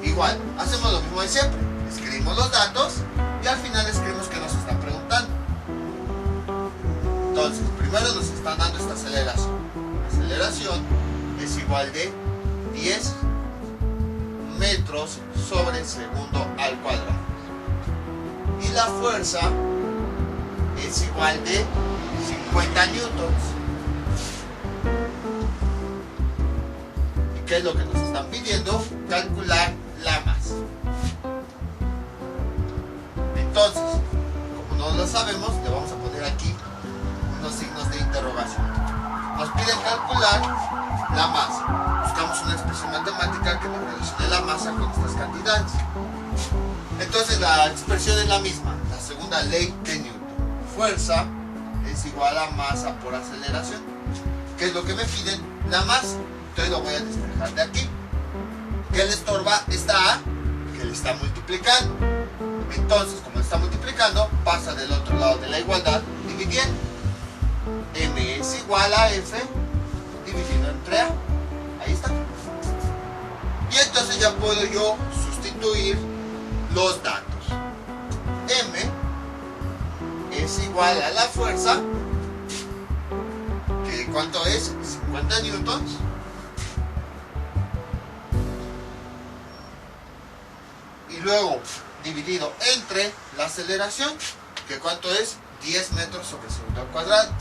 Igual, hacemos lo mismo de siempre. Escribimos los datos y al final escribimos que nos están preguntando. Entonces, primero nos están dando esta aceleración. La aceleración es igual de 10 metros sobre segundo al cuadrado. Y la fuerza es igual de 50 newtons. ¿Y qué es lo que nos están pidiendo? Calcular la masa. Entonces, como no lo sabemos, le vamos a poner aquí unos signos de interrogación. Nos piden calcular la masa. Buscamos una expresión matemática que nos relacione la masa con estas cantidades. Entonces la expresión es la misma, la segunda ley de Newton. Fuerza es igual a masa por aceleración. ¿Qué es lo que me piden? La masa. Entonces lo voy a despejar de aquí. ¿Qué le estorba esta A? Que le está multiplicando. Entonces, como está multiplicando, pasa del otro lado de la igualdad dividiendo. M es igual a F dividido entre A. Ahí está. Y entonces ya puedo yo sustituir los datos. M es igual a la fuerza, que ¿cuánto es? 50 newtons. Y luego dividido entre la aceleración, que ¿cuánto es? 10 metros sobre segundo al cuadrado.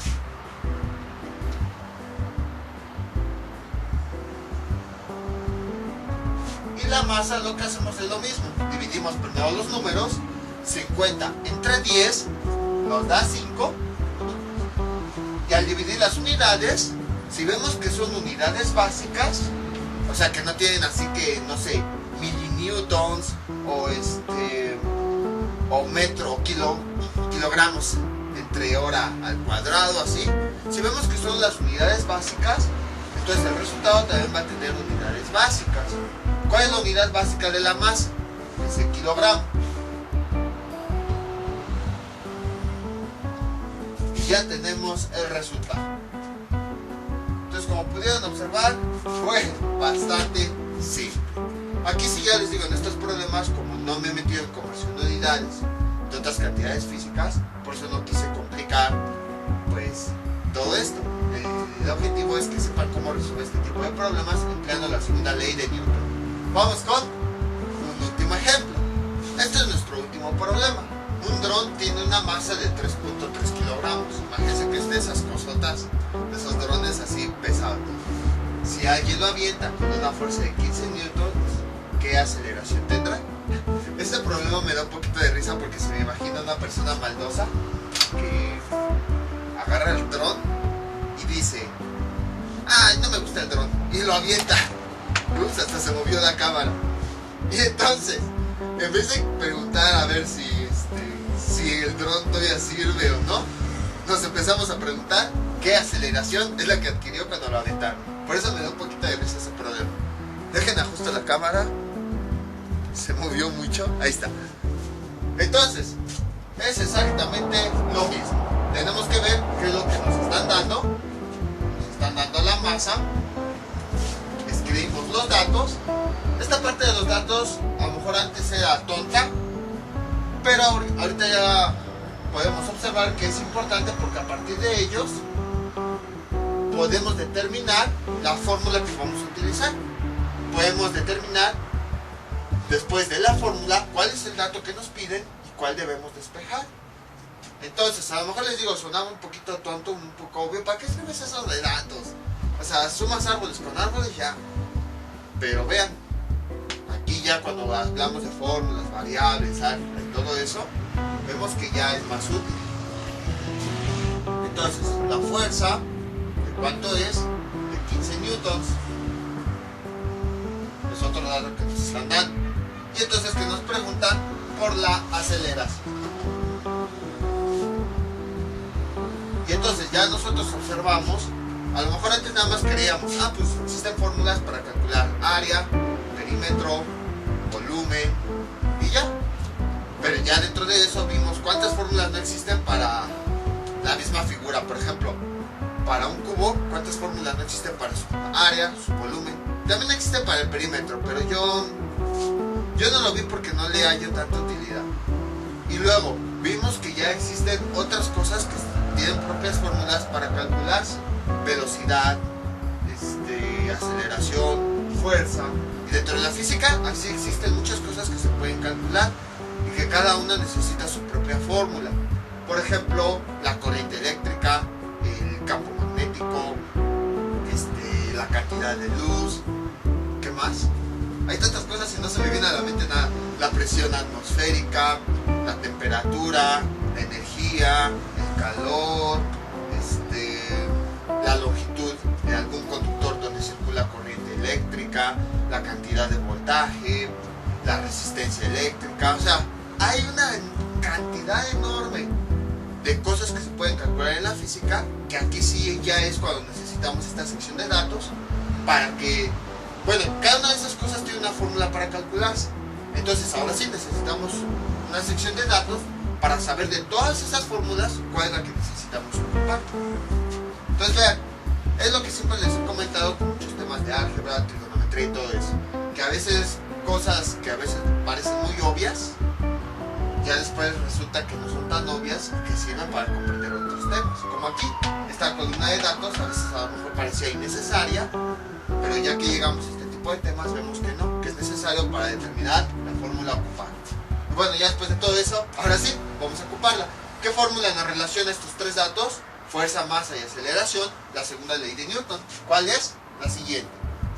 Y la masa, lo que hacemos es lo mismo. Dividimos primero los números. 50 entre 10 nos da 5. Y al dividir las unidades, si vemos que son unidades básicas, o sea que no tienen así que, no sé, milinewtons o metro o kilogramos entre hora al cuadrado, así. Si vemos que son las unidades básicas, entonces el resultado también va a tener unidades básicas. ¿Cuál es la unidad básica de la masa? Es el kilogramo. Y ya tenemos el resultado. Entonces, como pudieron observar, fue bastante simple. Aquí sí ya les digo, en estos problemas, como no me he metido en conversión de unidades de otras cantidades físicas, por eso no quise complicar pues todo esto. El objetivo es que sepan cómo resolver este tipo de problemas empleando la segunda ley de Newton. Vamos con un último ejemplo. Este es nuestro último problema. Un dron tiene una masa de 3.3 kilogramos. Imagínense que es de esas cosotas, de esos drones así pesados. Si alguien lo avienta con una fuerza de 15 newtons, ¿qué aceleración tendrá? Este problema me da un poquito de risa porque se me imagina una persona maldosa que agarra el dron y dice: ¡ay, no me gusta el dron! Y lo avienta. Ups, hasta se movió la cámara. Y entonces, en vez de preguntar a ver si el dron todavía sirve o no, nos empezamos a preguntar qué aceleración es la que adquirió cuando lo aventaron. Por eso me da un poquito de risa ese problema. Dejen ajusto la cámara. Se movió mucho. Ahí está. Entonces, es exactamente lo mismo. Tenemos que ver qué es lo que nos están dando. Nos están dando la masa. Escribimos los datos. Esta parte de los datos a lo mejor antes era tonta, pero ahorita ya podemos observar que es importante porque a partir de ellos podemos determinar la fórmula que vamos a utilizar. Podemos determinar después de la fórmula cuál es el dato que nos piden y cuál debemos despejar. Entonces, a lo mejor les digo, sonaba un poquito tonto, un poco obvio. ¿Para qué escribes esos de datos? O sea, sumas árboles con árboles ya. Pero vean, aquí ya cuando hablamos de fórmulas, variables, álgebra y todo eso, vemos que ya es más útil. Entonces, la fuerza, ¿de cuánto es? De 15 newtons. Es otro dato que nos están dando. Y entonces que nos preguntan por la aceleración. Y entonces ya nosotros observamos, a lo mejor antes nada más creíamos, pues existen fórmulas para calcular área, perímetro, volumen y ya. Pero ya dentro de eso vimos cuántas fórmulas no existen para la misma figura. Por ejemplo, para un cubo, cuántas fórmulas no existen para su área, su volumen. También existe para el perímetro, pero yo no lo vi porque no le hallo tanta utilidad. Y luego vimos que ya existen otras cosas que tienen propias fórmulas para calcular velocidad, aceleración, fuerza. Y dentro de la física así existen muchas cosas que se pueden calcular y que cada una necesita su propia fórmula. Por ejemplo, la corriente eléctrica, el campo magnético, la cantidad de luz. ¿Qué más? Hay tantas cosas y no se me viene a la mente nada. La presión atmosférica, la temperatura, la energía, el calor, la longitud de algún conductor donde circula corriente eléctrica, la cantidad de voltaje, la resistencia eléctrica. O sea, hay una cantidad enorme de cosas que se pueden calcular en la física, que aquí sí ya es cuando necesitamos esta sección de datos para que, bueno, cada una de esas cosas tiene una fórmula para calcularse. Entonces ahora sí necesitamos una sección de datos para saber de todas esas fórmulas cuál es la que necesitamos ocupar. Entonces vean, es lo que siempre les he comentado con muchos temas de álgebra, trigonometría y todo eso, que a veces cosas que a veces parecen muy obvias, ya después resulta que no son tan obvias y que sirven para comprender otros temas. Como aquí, esta columna de datos a veces a lo mejor parecía innecesaria, pero ya que llegamos a este tipo de temas vemos que no, que es necesario para determinar la fórmula a ocupar. Y bueno, ya después de todo eso, ahora sí, vamos a ocuparla. ¿Qué fórmula nos relaciona estos tres datos? Fuerza, masa y aceleración, la segunda ley de Newton. ¿Cuál es? La siguiente.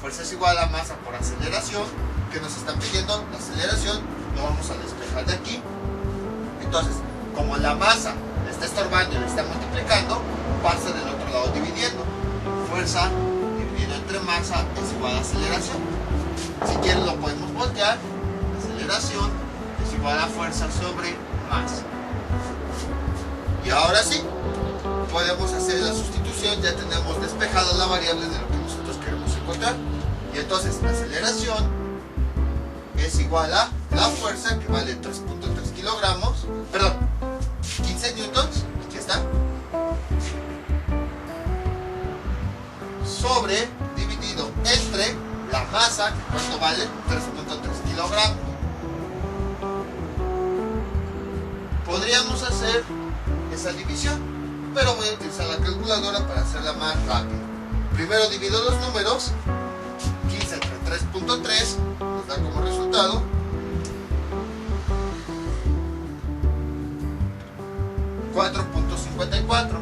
Fuerza es igual a masa por aceleración, que nos están pidiendo la aceleración, lo vamos a despejar de aquí. Entonces, como la masa le está estorbando y le está multiplicando, pasa del otro lado dividiendo. Fuerza dividido entre masa es igual a aceleración. Si quieren lo podemos voltear. Aceleración es igual a fuerza sobre masa. Y ahora sí, podemos hacer la sustitución, ya tenemos despejada la variable de lo que nosotros queremos encontrar. Y entonces la aceleración es igual a la fuerza, que vale 3.3 kilogramos, perdón, 15 newtons, aquí está, sobre, dividido entre la masa, que cuánto vale, 3.3 kilogramos. Podríamos hacer esa división, pero voy a utilizar la calculadora para hacerla más rápida. Primero divido los números, 15 entre 3.3 nos da como resultado 4.54.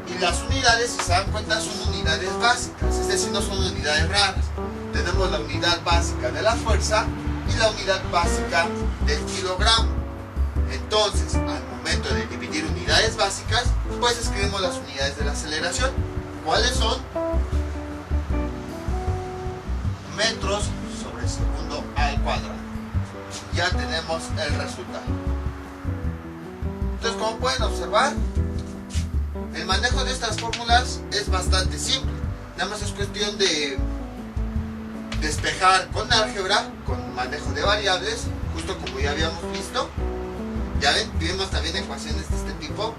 Y las unidades, si se dan cuenta, son unidades básicas, es decir, no son unidades raras. Tenemos la unidad básica de la fuerza y la unidad básica del kilogramo. Entonces, al momento de dividir unidades básicas, pues escribimos las unidades de la aceleración. ¿Cuáles son? Metros sobre segundo al cuadrado. Ya tenemos el resultado. Entonces, como pueden observar, el manejo de estas fórmulas es bastante simple. Nada más es cuestión de despejar con álgebra, con manejo de variables, justo como ya habíamos visto. Ya ven, vimos también ecuaciones de este tipo,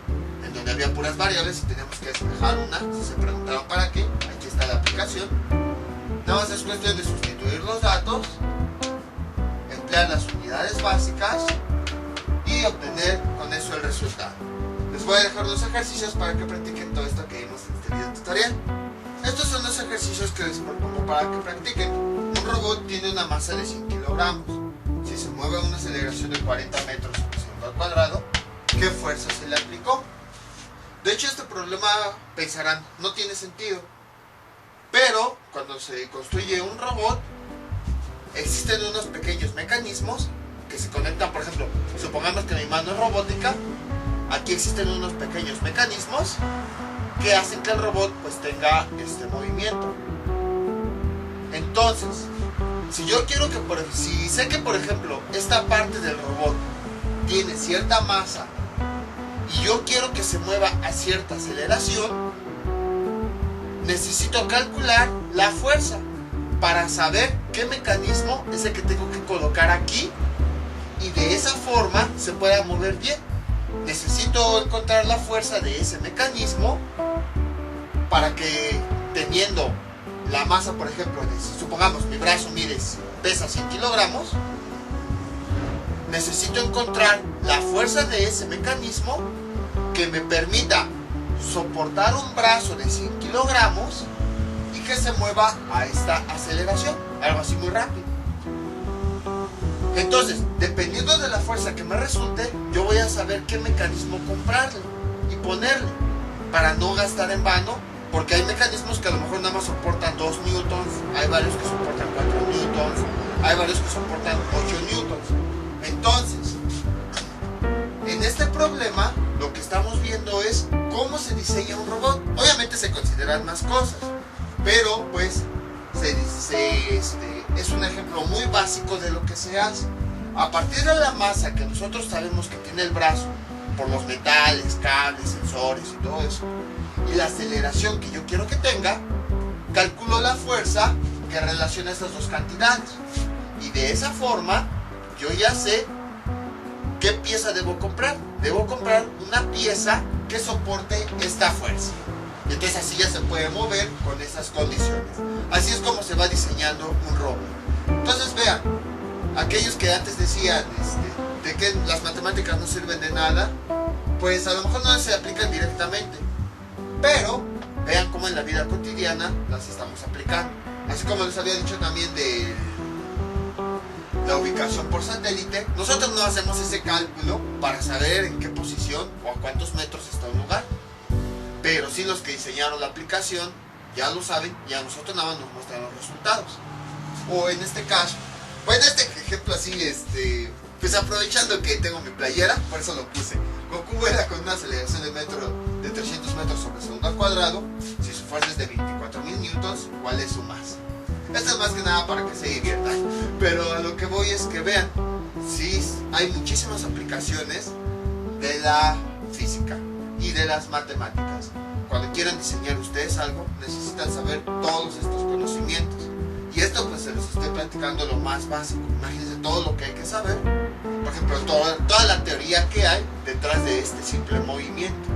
en donde había puras variables y teníamos que despejar una. Si se preguntaron para qué, aquí está la aplicación. Nada más es cuestión de sustituir los datos, emplear las unidades básicas y obtener con eso el resultado. Les voy a dejar los ejercicios para que practiquen todo esto que vimos en este video tutorial. Estos son los ejercicios que les propongo para que practiquen. Un robot tiene una masa de 100 kilogramos. Si se mueve a una aceleración de 40 metros por segundo al cuadrado, ¿qué fuerza se le aplicó? De hecho, este problema pensarán, no tiene sentido. Pero cuando se construye un robot, existen unos pequeños mecanismos que se conectan. Por ejemplo, supongamos que mi mano es robótica. Aquí existen unos pequeños mecanismos que hacen que el robot pues tenga este movimiento. Entonces, si yo quiero que, si sé que por ejemplo esta parte del robot tiene cierta masa y yo quiero que se mueva a cierta aceleración, necesito calcular la fuerza para saber qué mecanismo es el que tengo que colocar aquí y de esa forma se pueda mover bien. Necesito encontrar la fuerza de ese mecanismo para que, teniendo la masa, por ejemplo, supongamos mi brazo pesa 100 kilogramos, necesito encontrar la fuerza de ese mecanismo que me permita soportar un brazo de 100 kilogramos y que se mueva a esta aceleración, algo así muy rápido. Entonces, dependiendo de la fuerza que me resulte, yo voy a saber qué mecanismo comprarle y ponerle para no gastar en vano, porque hay mecanismos que a lo mejor nada más soportan 2 newtons, hay varios que soportan 4 newtons, hay varios que soportan 8 newtons. Entonces, en este problema, lo que estamos viendo es cómo se diseña un robot. Obviamente se consideran más cosas, pero pues es un ejemplo muy básico de lo que se hace. A partir de la masa que nosotros sabemos que tiene el brazo, por los metales, cables, sensores y todo eso, y la aceleración que yo quiero que tenga, calculo la fuerza que relaciona estas dos cantidades. de esa forma yo ya sé qué pieza debo comprar. Debo comprar una pieza que soporte esta fuerza. Y entonces así ya se puede mover con esas condiciones. Así es como se va diseñando un robot. Entonces vean, aquellos que antes decían de que las matemáticas no sirven de nada, pues a lo mejor no se aplican directamente, pero vean cómo en la vida cotidiana las estamos aplicando. Así como les había dicho también de la ubicación por satélite, nosotros no hacemos ese cálculo para saber en qué posición o a cuántos metros está un lugar, pero sí los que diseñaron la aplicación ya lo saben y a nosotros nada más nos muestran los resultados. O en este caso, pues en este ejemplo así, pues aprovechando que tengo mi playera, por eso lo puse. Goku vuela con una aceleración de 300 metros sobre segundo al cuadrado. Si su fuerza es de 24.000 newtons, ¿cuál es su masa? Esto es más que nada para que se diviertan. Pero a lo que voy es que vean, sí hay muchísimas aplicaciones de la física y de las matemáticas. Cuando quieran diseñar ustedes algo, necesitan saber todos estos conocimientos. Y esto pues se los estoy platicando lo más básico. Imagínense todo lo que hay que saber. Por ejemplo, toda la teoría que hay detrás de este simple movimiento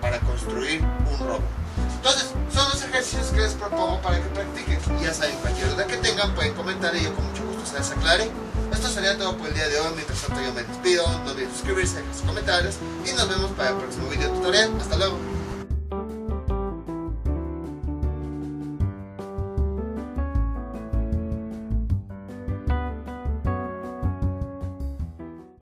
para construir un robot. Entonces, son los ejercicios que les propongo para que practiquen. Y ya saben, cualquier duda que tengan pueden comentar y yo con mucho gusto se les aclare. Esto sería todo por el día de hoy. Mientras tanto yo me despido. No olviden suscribirse, dejar sus comentarios y nos vemos para el próximo video tutorial. Hasta luego.